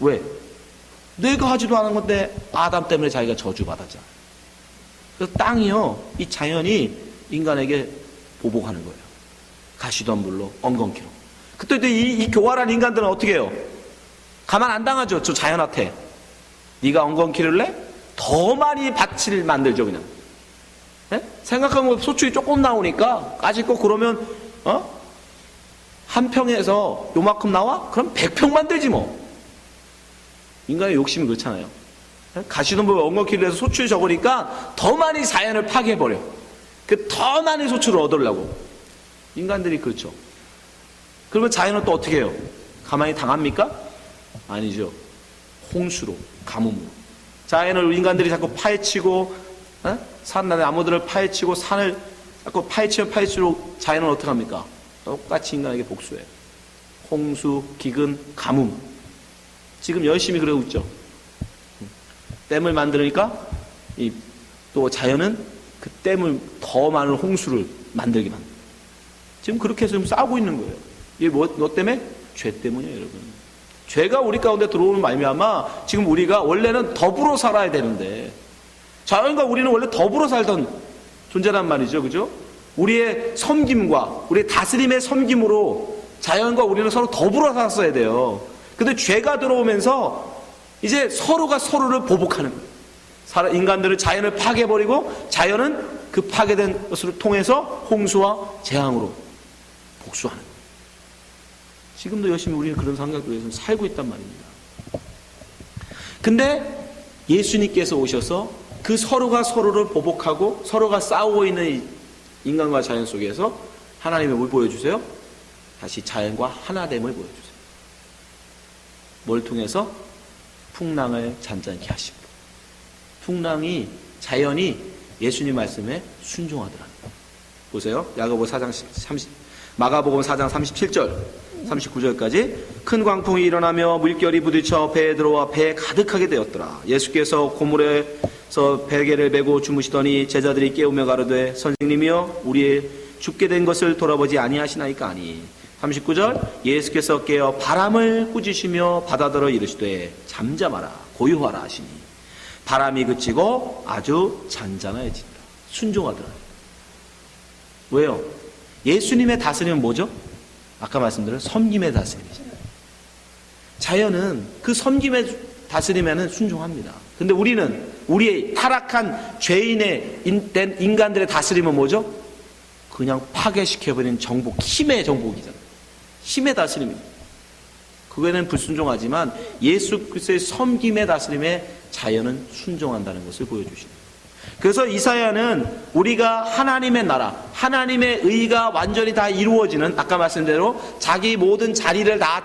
왜? 내가 하지도 않은 건데 아담 때문에 자기가 저주받았잖아. 그래서 땅이요, 이 자연이 인간에게 보복하는 거예요. 가시덤불로, 엉겅퀴로. 그때 이 교활한 인간들은 어떻게 해요? 가만 안 당하죠. 저 자연한테. 네가 엉겅퀴를 내? 더 많이 밭을 만들죠. 그냥. 네? 생각하면 소출이 조금 나오니까 까짓거 그러면 한 평에서 요만큼 나와? 그럼 100평 만들지 뭐. 인간의 욕심이 그렇잖아요. 가시덤불 엉겅퀴를 해서 소출이 적으니까 더 많이 자연을 파괴해버려. 그 더 많은 소출을 얻으려고. 인간들이 그렇죠. 그러면 자연은 또 어떻게 해요? 가만히 당합니까? 아니죠. 홍수로, 가뭄으로. 자연을 인간들이 자꾸 파헤치고, 산나무 나무들을 파헤치고, 산을 자꾸 파헤치면 파헤칠수록 자연은 어떻게 합니까? 똑같이 인간에게 복수해요. 홍수, 기근, 가뭄. 지금 열심히 그러고 있죠. 댐을 만들으니까 또 자연은 그 댐을 더 많은 홍수를 만들게 만들어요. 지금 그렇게 해서 지금 싸우고 있는 거예요. 이게 뭐 때문에? 죄 때문이에요, 여러분. 죄가 우리 가운데 들어오는 말미암아 지금 우리가 원래는 더불어 살아야 되는데, 자연과 우리는 원래 더불어 살던 존재란 말이죠. 그죠? 우리의 섬김과 우리의 다스림의 섬김으로 자연과 우리는 서로 더불어 살았어야 돼요. 근데 죄가 들어오면서 이제 서로가 서로를 보복하는 거예요. 인간들은 자연을 파괴해버리고 자연은 그 파괴된 것을 통해서 홍수와 재앙으로 복수하는 거예요. 지금도 열심히 우리는 그런 상황에서 살고 있단 말입니다. 근데 예수님께서 오셔서 그 서로가 서로를 보복하고 서로가 싸우고 있는 인간과 자연 속에서 하나님의 뭘 보여주세요? 다시 자연과 하나됨을 보여주세요. 뭘 통해서? 풍랑을 잔잔케 하십니다. 풍랑이, 자연이 예수님 말씀에 순종하더라는 거예요. 보세요. 마가복음 4장 37절 39절까지 큰 광풍이 일어나며 물결이 부딪혀 배에 들어와 배에 가득하게 되었더라. 예수께서 고물에서 베개를 메고 주무시더니 제자들이 깨우며 가로되 선생님이여 우리의 죽게 된 것을 돌아보지 아니하시나이까 하니. 39절 예수께서 깨어 바람을 꾸짖으시며 바다더러 이르시되 잠잠하라 고요하라 하시니 바람이 그치고 아주 잔잔해진다. 순종하더라. 왜요? 예수님의 다스림은 뭐죠? 아까 말씀드린 섬김의 다스림이잖아요. 자연은 그 섬김의 다스림에는 순종합니다. 근데 우리는 우리의 타락한 죄인의 된 인간들의 다스림은 뭐죠? 그냥 파괴시켜버린 정복, 힘의 정복이잖아요. 힘의 다스림입니다. 그거에는 불순종하지만 예수 그리스도의 섬김의 다스림에 자연은 순종한다는 것을 보여주십니다. 그래서 이사야는 우리가 하나님의 나라, 하나님의 의가 완전히 다 이루어지는, 아까 말씀대로 자기 모든 자리를 다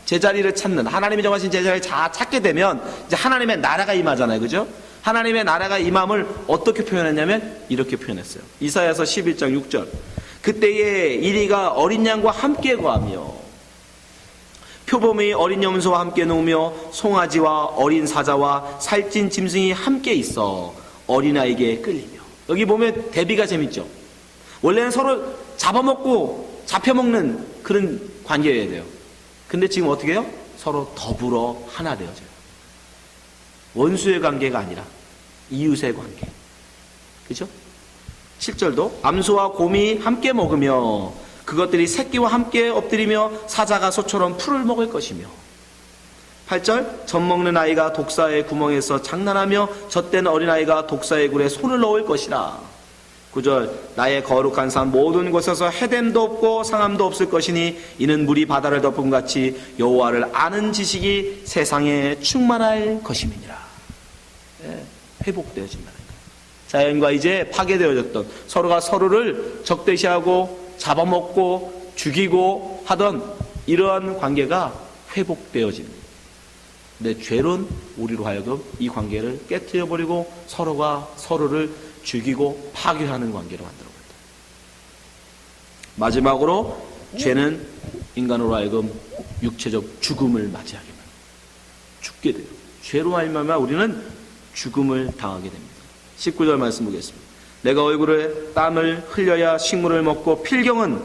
제자리를 찾는, 하나님이 정하신 제자리를 다 찾게 되면 이제 하나님의 나라가 임하잖아요. 그죠? 하나님의 나라가 임함을 어떻게 표현했냐면 이렇게 표현했어요. 이사야서 11장 6절 그때에 이리가 어린 양과 함께 거하며 표범이 어린 염소와 함께 누우며 송아지와 어린 사자와 살찐 짐승이 함께 있어 어린아이에게 끌리며. 여기 보면 대비가 재밌죠. 원래는 서로 잡아먹고 잡혀먹는 그런 관계여야 돼요. 근데 지금 어떻게 해요? 서로 더불어 하나 되어져요. 원수의 관계가 아니라 이웃의 관계. 그죠? 7절도 암소와 곰이 함께 먹으며 그것들이 새끼와 함께 엎드리며 사자가 소처럼 풀을 먹을 것이며. 8절 젖먹는 아이가 독사의 구멍에서 장난하며 젖된 어린아이가 독사의 굴에 손을 넣을 것이라. 9절 나의 거룩한 산 모든 곳에서 해됨도 없고 상함도 없을 것이니 이는 물이 바다를 덮음 같이 여호와를 아는 지식이 세상에 충만할 것임이니라. 네, 회복되어진다는 거예요. 자연과 이제 파괴되어졌던, 서로가 서로를 적대시하고 잡아먹고 죽이고 하던 이러한 관계가 회복되어지는 거예요. 근데 죄는 우리로 하여금 이 관계를 깨트려버리고 서로가 서로를 죽이고 파괴하는 관계로 만들어버린다. 마지막으로 죄는 인간으로 하여금 육체적 죽음을 맞이하게 만듭니다. 죽게 돼요. 죄로 말미암아 우리는 죽음을 당하게 됩니다. 19절 말씀 보겠습니다. 내가 얼굴에 땀을 흘려야 식물을 먹고 필경은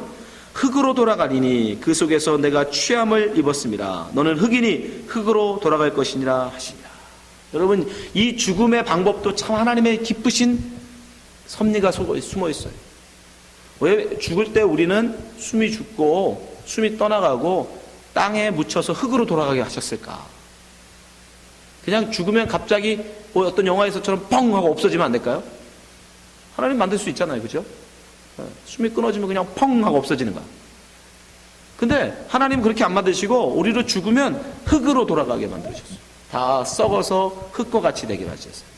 흙으로 돌아가리니 그 속에서 내가 취함을 입었습니다. 너는 흙이니 흙으로 돌아갈 것이니라 하시니라. 여러분, 이 죽음의 방법도 참 하나님의 기쁘신 섭리가 숨어 있어요. 왜 죽을 때 우리는 숨이 죽고 숨이 떠나가고 땅에 묻혀서 흙으로 돌아가게 하셨을까? 그냥 죽으면 갑자기 어떤 영화에서처럼 뻥 하고 없어지면 안 될까요? 하나님 만들 수 있잖아요. 그죠? 숨이 끊어지면 그냥 펑 하고 없어지는 거야. 근데 하나님 그렇게 안 만드시고 우리로 죽으면 흙으로 돌아가게 만드셨어요. 다 썩어서 흙과 같이 되게 만드셨어요.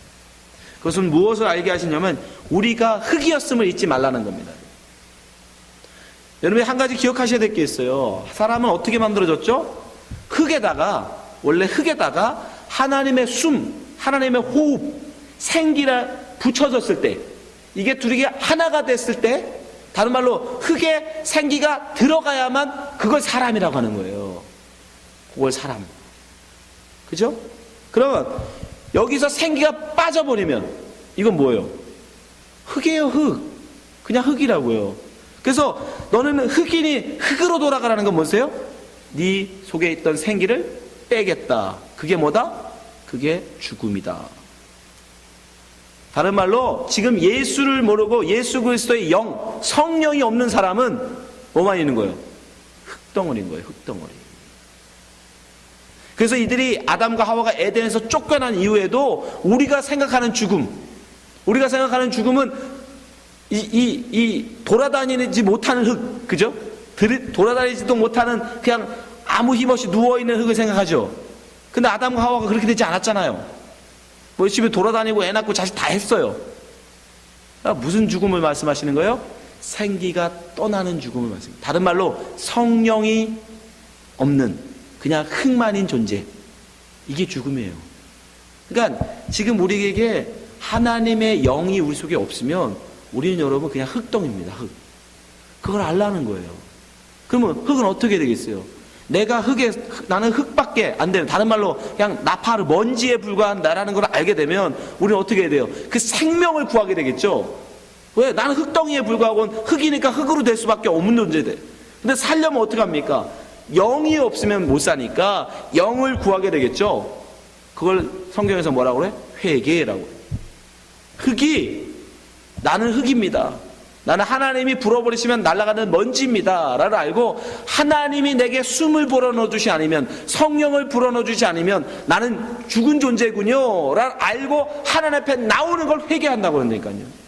그것은 무엇을 알게 하시냐면 우리가 흙이었음을 잊지 말라는 겁니다. 여러분이 한 가지 기억하셔야 될 게 있어요. 사람은 어떻게 만들어졌죠? 원래 흙에다가 하나님의 숨, 하나님의 호흡, 생기가 붙여졌을 때, 이게 둘이 하나가 됐을 때, 다른 말로 흙에 생기가 들어가야만 그걸 사람이라고 하는 거예요. 그걸 사람. 그죠? 그러면 여기서 생기가 빠져버리면 이건 뭐예요? 흙이에요, 흙. 그냥 흙이라고요. 그래서 너는 흙이니 흙으로 돌아가라는 건 뭐세요? 네 속에 있던 생기를 빼겠다. 그게 뭐다? 그게 죽음이다. 다른 말로 지금 예수를 모르고 예수 그리스도의 영, 성령이 없는 사람은 뭐만 있는 거예요? 흙덩어리인 거예요. 흙덩어리. 그래서 이들이 아담과 하와가 에덴에서 쫓겨난 이후에도 우리가 생각하는 죽음은 이 돌아다니지 못하는 흙, 그죠? 돌아다니지도 못하는 그냥 아무 힘없이 누워있는 흙을 생각하죠. 근데 아담과 하와가 그렇게 되지 않았잖아요. 뭐 집에 돌아다니고 애 낳고 자식 다 했어요. 무슨 죽음을 말씀하시는 거예요? 생기가 떠나는 죽음을 말씀합니다. 다른 말로 성령이 없는 그냥 흙만인 존재, 이게 죽음이에요. 그러니까 지금 우리에게 하나님의 영이 우리 속에 없으면 우리는 여러분 그냥 흙덩입니다. 흙. 그걸 알라는 거예요. 그러면 흙은 어떻게 되겠어요? 나는 흙밖에 안 되는, 다른 말로 그냥 나파르, 먼지에 불과한 나라는 걸 알게 되면 우리는 어떻게 해야 돼요? 그 생명을 구하게 되겠죠? 왜? 나는 흙덩이에 불과하고 흙이니까 흙으로 될 수밖에 없는 존재돼. 근데 살려면 어떻게 합니까? 영이 없으면 못 사니까 영을 구하게 되겠죠. 그걸 성경에서 뭐라고 그래? 회개라고. 흙이, 나는 흙입니다. 나는 하나님이 불어버리시면 날아가는 먼지입니다 라를 알고 하나님이 내게 숨을 불어넣어주지 않으면, 성령을 불어넣어주지 않으면 나는 죽은 존재군요 라를 알고 하나님 앞에 나오는 걸 회개한다고 그러니까요.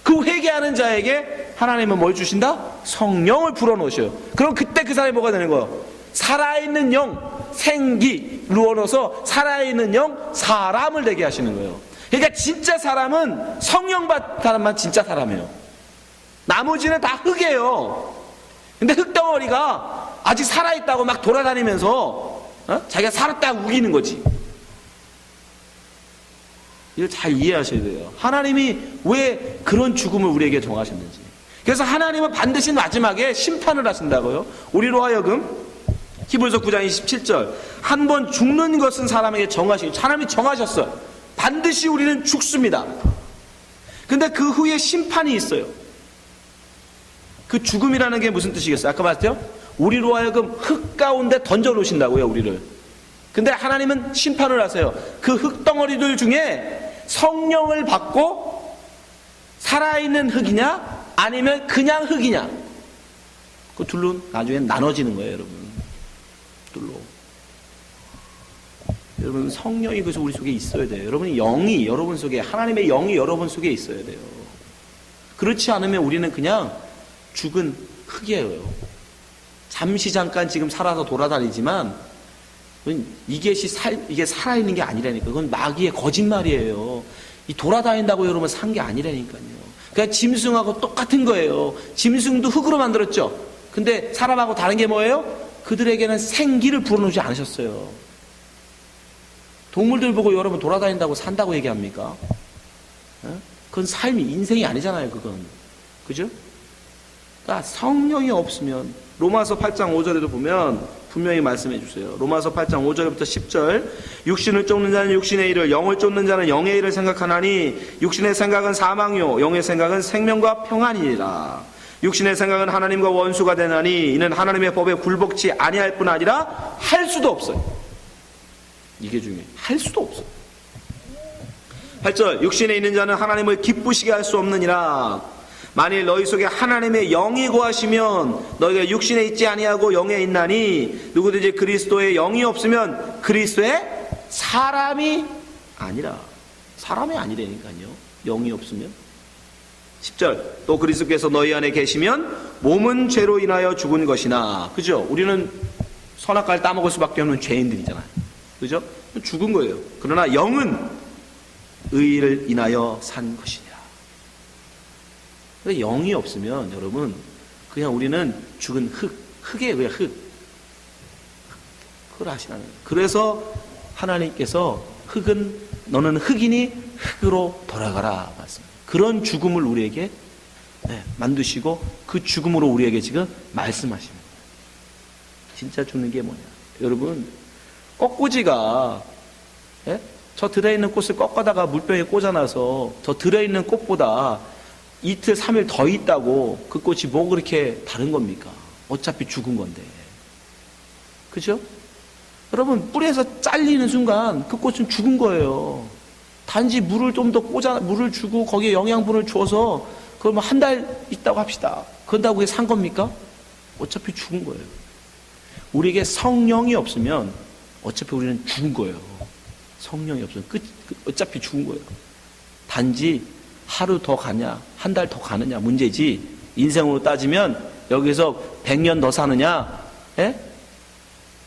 그 회개하는 자에게 하나님은 뭘 주신다? 성령을 불어넣으셔요. 그럼 그때 그 사람이 뭐가 되는 거예요? 살아있는 영, 생기로 얻어서 살아있는 영, 사람을 되게 하시는 거예요. 그러니까 진짜 사람은 성령 받은 사람만 진짜 사람이에요. 나머지는 다 흙이에요. 근데 흙덩어리가 아직 살아있다고 막 돌아다니면서 자기가 살았다고 우기는 거지. 이걸 잘 이해하셔야 돼요. 하나님이 왜 그런 죽음을 우리에게 정하셨는지. 그래서 하나님은 반드시 마지막에 심판을 하신다고요. 우리로 하여금 히브리서 9장 27절 한 번 죽는 것은 사람에게 정하시고, 하나님이 정하셨어요. 반드시 우리는 죽습니다. 근데 그 후에 심판이 있어요. 그 죽음이라는 게 무슨 뜻이겠어요? 아까 말했죠? 우리로 하여금 흙 가운데 던져 놓으신다고요, 우리를. 근데 하나님은 심판을 하세요. 그 흙덩어리들 중에 성령을 받고 살아있는 흙이냐 아니면 그냥 흙이냐, 그 둘로 나중에 나눠지는 거예요, 여러분. 둘로. 여러분, 성령이 그래서 우리 속에 있어야 돼요. 여러분이 영이 여러분 속에, 하나님의 영이 여러분 속에 있어야 돼요. 그렇지 않으면 우리는 그냥 죽은 흙이에요. 잠시 잠깐 지금 살아서 돌아다니지만 이게 살아있는 게 아니라니까. 그건 마귀의 거짓말이에요. 이 돌아다닌다고 여러분 산 게 아니라니까요. 그냥 짐승하고 똑같은 거예요. 짐승도 흙으로 만들었죠. 근데 사람하고 다른 게 뭐예요? 그들에게는 생기를 불어넣지 않으셨어요. 동물들 보고 여러분 돌아다닌다고 산다고 얘기합니까? 그건 삶이, 인생이 아니잖아요, 그건. 그죠? 그러니까 성령이 없으면, 로마서 8장 5절에도 보면 분명히 말씀해 주세요. 로마서 8장 5절부터 10절 육신을 쫓는 자는 육신의 일을, 영을 쫓는 자는 영의 일을 생각하나니 육신의 생각은 사망이요 영의 생각은 생명과 평안이니라. 육신의 생각은 하나님과 원수가 되나니 이는 하나님의 법에 굴복치 아니할 뿐 아니라 할 수도 없어요. 이게 중요해요. 할 수도 없어요. 8절 육신에 있는 자는 하나님을 기쁘시게 할 수 없느니라. 만일 너희 속에 하나님의 영이 거하시면 너희가 육신에 있지 아니하고 영에 있나니 누구든지 그리스도의 영이 없으면 그리스도의 사람이 아니라. 사람이 아니라니까요, 영이 없으면. 10절 또 그리스도께서 너희 안에 계시면 몸은 죄로 인하여 죽은 것이나. 그죠? 우리는 선악과를 따먹을 수밖에 없는 죄인들이잖아요. 그죠? 죽은 거예요. 그러나 영은 의를 인하여 산 것이냐. 영이 없으면 여러분 그냥 우리는 죽은 흙이에요. 왜 흙? 그걸 아시나요? 그래서 하나님께서 너는 흙이니 흙으로 돌아가라 말씀합니다. 그런 죽음을 우리에게 만드시고 그 죽음으로 우리에게 지금 말씀하십니다. 진짜 죽는 게 뭐냐? 여러분, 꽃꽂이가 저 들어있는 꽃을 꺾어다가 물병에 꽂아놔서 저 들어있는 꽃보다 이틀 3일 더 있다고 그 꽃이 뭐 그렇게 다른 겁니까? 어차피 죽은 건데. 그죠? 여러분, 뿌리에서 잘리는 순간 그 꽃은 죽은 거예요. 단지 물을 좀 더 물을 주고 거기에 영양분을 줘서 그걸 한 달 있다고 합시다. 그런다고 그게 산 겁니까? 어차피 죽은 거예요. 우리에게 성령이 없으면 어차피 우리는 죽은 거예요. 성령이 없으면 어차피 죽은 거예요. 단지 하루 더 가냐, 한 달 더 가느냐 문제지, 인생으로 따지면 여기서 100년 더 사느냐,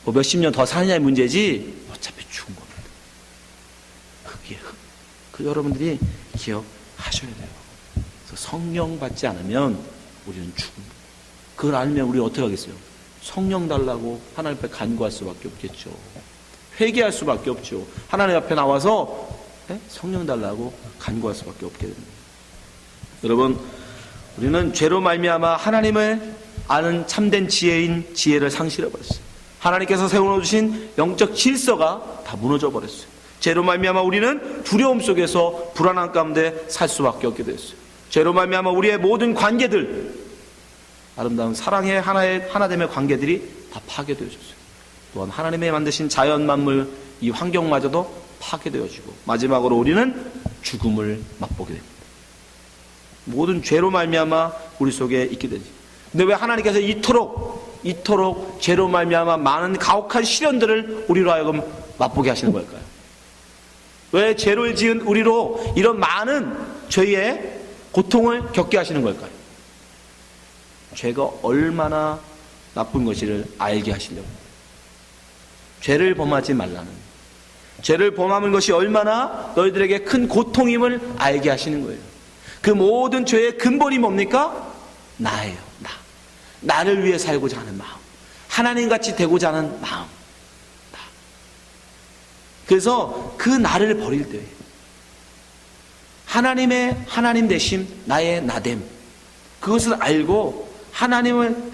뭐 몇십 년 더 사느냐의 문제지, 어차피 죽은 겁니다. 흙이에요, 흙. 그 여러분들이 기억하셔야 돼요. 그래서 성령 받지 않으면 우리는 죽은 거예요. 그걸 알면 우리 어떻게 하겠어요? 성령 달라고 하나님 앞에 간구할 수밖에 없겠죠. 회개할 수밖에 없죠. 하나님 앞에 나와서 성령 달라고 간구할 수밖에 없게 됩니다. 여러분, 우리는 죄로 말미암아 하나님을 아는 참된 지혜인 지혜를 상실해 버렸어요. 하나님께서 세워놓으신 영적 질서가 다 무너져 버렸어요. 죄로 말미암아 우리는 두려움 속에서 불안한 가운데 살 수밖에 없게 됐어요. 죄로 말미암아 우리의 모든 관계들, 아름다운 사랑의 하나됨의 관계들이 다 파괴되어졌어요. 또한 하나님의 만드신 자연 만물, 이 환경마저도 파괴되어지고 마지막으로 우리는 죽음을 맛보게 됩니다. 모든 죄로 말미암아 우리 속에 있게 되지. 근데 왜 하나님께서 이토록 죄로 말미암아 많은 가혹한 시련들을 우리로 하여금 맛보게 하시는 걸까요? 왜 죄를 지은 우리로 이런 많은 죄의 고통을 겪게 하시는 걸까요? 죄가 얼마나 나쁜 것인지를 알게 하시려고. 죄를 범하지 말라는, 죄를 범하는 것이 얼마나 너희들에게 큰 고통임을 알게 하시는 거예요. 그 모든 죄의 근본이 뭡니까? 나예요. 나를 위해 살고자 하는 마음, 하나님같이 되고자 하는 마음. 나. 그래서 그 나를 버릴 때 하나님 대신 나의 나됨, 그것을 알고 하나님을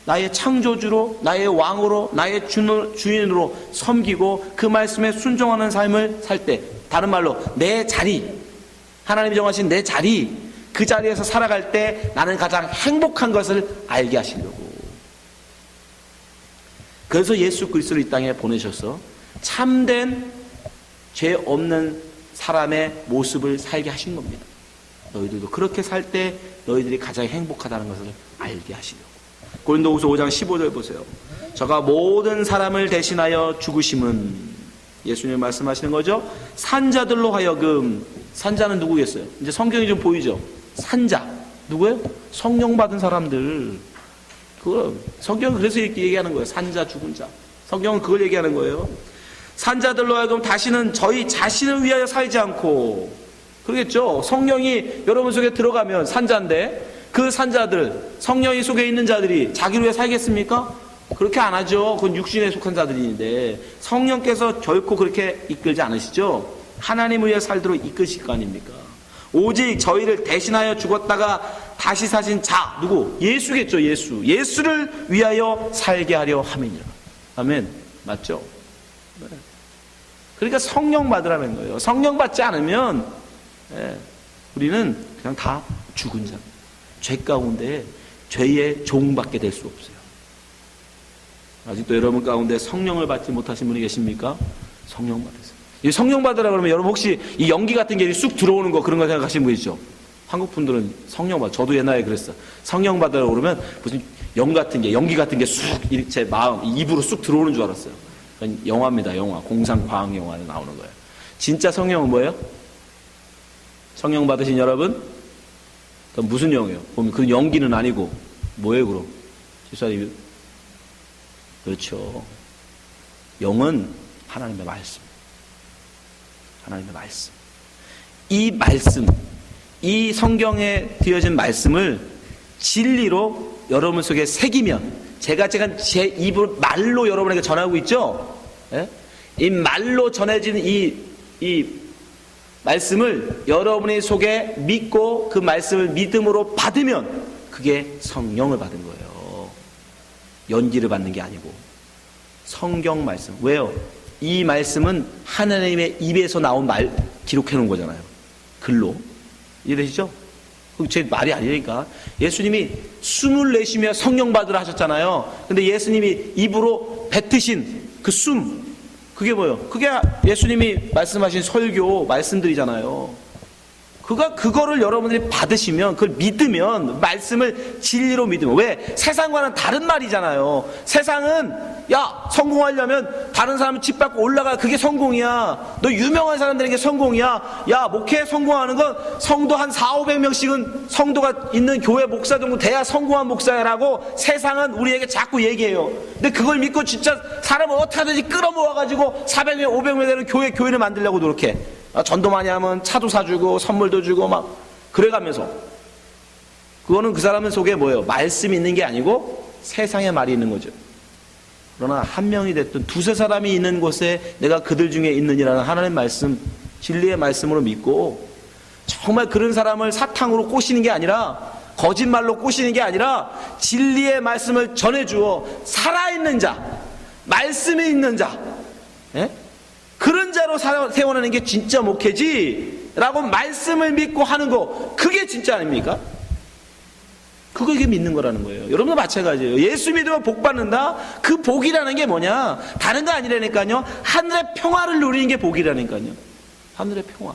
나의 창조주로, 나의 왕으로, 나의 주인으로 섬기고 그 말씀에 순종하는 삶을 살 때, 다른 말로 내 자리, 하나님이 정하신 내 자리, 그 자리에서 살아갈 때 나는 가장 행복한 것을 알게 하시려고. 그래서 예수 그리스도를 이 땅에 보내셔서 참된 죄 없는 사람의 모습을 살게 하신 겁니다. 너희들도 그렇게 살 때 너희들이 가장 행복하다는 것을 알게 하시려고. 고린도후서 5장 15절 보세요. 저가 모든 사람을 대신하여 죽으심은, 예수님 말씀하시는 거죠. 산자들로 하여금, 산자는 누구겠어요? 이제 성경이 좀 보이죠. 산자 누구예요? 성령 받은 사람들. 성경은 그래서 이렇게 얘기하는 거예요. 산자, 죽은 자. 성경은 그걸 얘기하는 거예요. 산자들로 하여금 다시는 저희 자신을 위하여 살지 않고, 그러겠죠. 성령이 여러분 속에 들어가면 산자인데, 그 산자들, 성령이 속에 있는 자들이 자기를 위해 살겠습니까? 그렇게 안 하죠. 그건 육신에 속한 자들인데, 성령께서 결코 그렇게 이끌지 않으시죠. 하나님을 위해 살도록 이끄실 거 아닙니까? 오직 저희를 대신하여 죽었다가 다시 사신 자, 누구? 예수겠죠. 예수를 위하여 살게 하려 함이니라. 아멘. 맞죠? 네. 그러니까 성령 받으라는 거예요. 성령 받지 않으면 우리는 그냥 다 죽은 자, 죄 가운데 죄의 종밖에 될 수 없어요. 아직도 여러분 가운데 성령을 받지 못하신 분이 계십니까? 성령 받으세요. 이 성령 받으라 그러면 여러분 혹시 이 연기 같은 게 쑥 들어오는 거, 그런 거 생각하시는 분 있죠? 한국 분들은 성령 받, 저도 옛날에 그랬어. 성령 받으라 그러면 무슨 연기 같은 게 쑥 제 마음, 입으로 쑥 들어오는 줄 알았어요. 영화입니다. 영화. 공상 과학 영화에 나오는 거예요. 진짜 성령은 뭐예요? 성령 받으신 여러분? 그럼 무슨 영이에요? 보면 그 연기는 아니고 뭐예요, 그럼? 집사님. 그렇죠. 영은 하나님의 말씀. 하나님의 말씀. 이 말씀, 이 성경에 되어진 말씀을 진리로 여러분 속에 새기면, 제가 제 입으로 말로 여러분에게 전하고 있죠? 예? 이 말로 전해지는 이 말씀을 여러분의 속에 믿고 그 말씀을 믿음으로 받으면 그게 성령을 받은 거예요. 연기를 받는 게 아니고. 성경 말씀. 왜요? 이 말씀은 하나님의 입에서 나온 말 기록해 놓은 거잖아요. 글로. 이해되시죠? 제 말이 아니니까. 예수님이 숨을 내쉬며 성령 받으라 하셨잖아요. 근데 예수님이 입으로 뱉으신 그 숨, 그게 뭐예요? 그게 예수님이 말씀하신 설교 말씀들이잖아요. 그거를 여러분들이 받으시면, 그걸 믿으면, 말씀을 진리로 믿으면. 왜? 세상과는 다른 말이잖아요. 세상은, 야, 성공하려면 다른 사람 짓밟고 올라가, 그게 성공이야. 너 유명한 사람들에게 성공이야. 야, 목회 성공하는 건 성도 한 400~500명씩은 성도가 있는 교회 목사 정도 돼야 성공한 목사라고 세상은 우리에게 자꾸 얘기해요. 근데 그걸 믿고 진짜 사람을 어떻게 하든지 끌어모아가지고 400명, 500명 되는 교회를 만들려고 노력해. 전도 많이 하면 차도 사주고 선물도 주고 막 그래가면서, 그거는 그 사람 속에 뭐예요? 말씀이 있는 게 아니고 세상의 말이 있는 거죠. 그러나 한 명이 됐든 두세 사람이 있는 곳에 내가 그들 중에 있느니라는 하나님의 말씀, 진리의 말씀으로 믿고, 정말 그런 사람을 사탕으로 꼬시는 게 아니라, 거짓말로 꼬시는 게 아니라 진리의 말씀을 전해주어 살아있는 자, 말씀이 있는 자, 그런 자로 세워내는 게 진짜 목회지, 라고 말씀을 믿고 하는 거, 그게 진짜 아닙니까? 그게 믿는 거라는 거예요. 여러분도 마찬가지예요. 예수 믿으면 복 받는다? 그 복이라는 게 뭐냐? 다른 거 아니라니까요. 하늘의 평화를 누리는 게 복이라니까요. 하늘의 평화.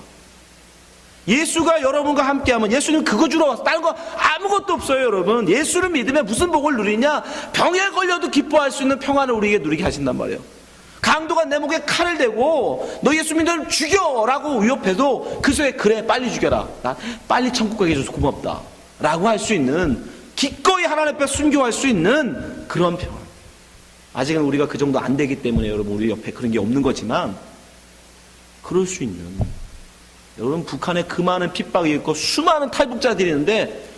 예수가 여러분과 함께하면, 예수는 그거 주러 왔어. 다른 거 아무것도 없어요, 여러분. 예수를 믿으면 무슨 복을 누리냐? 병에 걸려도 기뻐할 수 있는 평안을 우리에게 누리게 하신단 말이에요. 강도가 내 목에 칼을 대고 너 예수 믿으면 죽여라고 위협해도 그 속에 그래 빨리 죽여라, 나 빨리 천국 가게 해줘서 고맙다 라고 할 수 있는, 기꺼이 하나님 앞에 순교할 수 있는 그런 평안. 아직은 우리가 그 정도 안 되기 때문에 여러분 우리 옆에 그런 게 없는 거지만, 그럴 수 있는, 여러분 북한에 그 많은 핍박이 있고 수많은 탈북자들이 있는데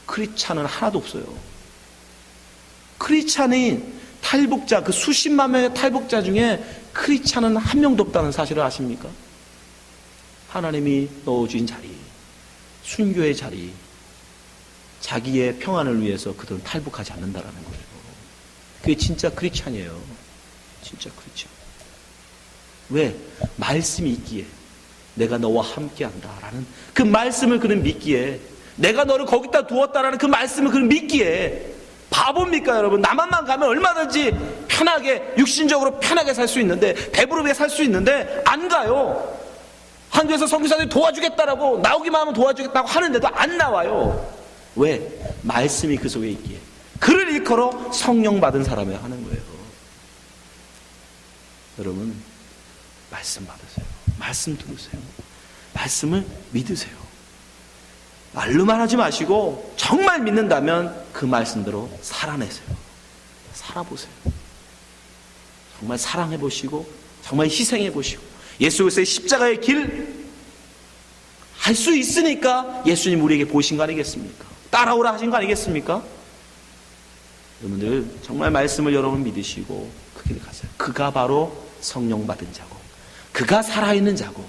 크리스찬은 하나도 없어요. 크리스찬이 탈북자, 그 수십만 명의 탈북자 중에 크리스찬은 한 명도 없다는 사실을 아십니까? 하나님이 넣어주신 자리, 순교의 자리, 자기의 평안을 위해서 그들은 탈북하지 않는다라는 거예요. 그게 진짜 크리스찬이에요. 진짜 크리스찬. 왜? 말씀이 있기에, 내가 너와 함께한다라는 그 말씀을 그는 믿기에, 내가 너를 거기다 두었다라는 그 말씀을 그는 믿기에, 바보입니까 여러분? 남한만 가면 얼마든지 편하게, 육신적으로 편하게 살 수 있는데, 배부르게 살 수 있는데 안 가요. 한국에서 선교사들이 도와주겠다라고, 나오기만 하면 도와주겠다고 하는데도 안 나와요. 왜? 말씀이 그 속에 있기에. 그를 일컬어 성령 받은 사람이라 하는 거예요. 여러분, 말씀 받으세요. 말씀 들으세요. 말씀을 믿으세요. 말로만 하지 마시고 정말 믿는다면 그 말씀대로 살아내세요. 살아보세요. 정말 사랑해보시고 정말 희생해보시고 예수 그리스도의 십자가의 길 할 수 있으니까 예수님 우리에게 보신 거 아니겠습니까? 따라오라 하신 거 아니겠습니까? 여러분들 정말 말씀을 여러분 믿으시고 그 길을 가세요. 그가 바로 성령 받은 자고, 그가 살아있는 자고,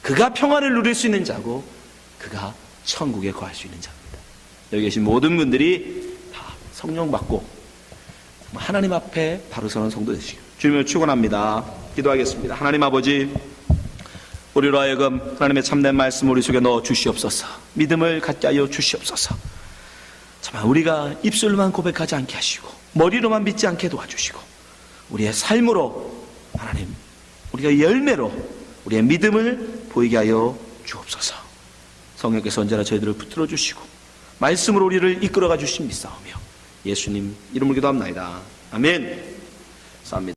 그가 평안을 누릴 수 있는 자고, 그가 천국에 거할 수 있는 자입니다. 여기 계신 모든 분들이 다 성령 받고 하나님 앞에 바로 서는 성도 되시길 주님을 축원합니다. 기도하겠습니다. 하나님 아버지, 우리로 하여금 하나님의 참된 말씀 우리 속에 넣어 주시옵소서. 믿음을 갖게 하여 주시옵소서. 정말 우리가 입술로만 고백하지 않게 하시고 머리로만 믿지 않게 도와주시고 우리의 삶으로 하나님, 우리가 열매로 우리의 믿음을 보이게 하여 주옵소서. 성령께서 언제나 저희들을 붙들어 주시고 말씀으로 우리를 이끌어가 주신 믿사오며 예수님 이름으로 기도합나이다. 아멘. 감사합니다.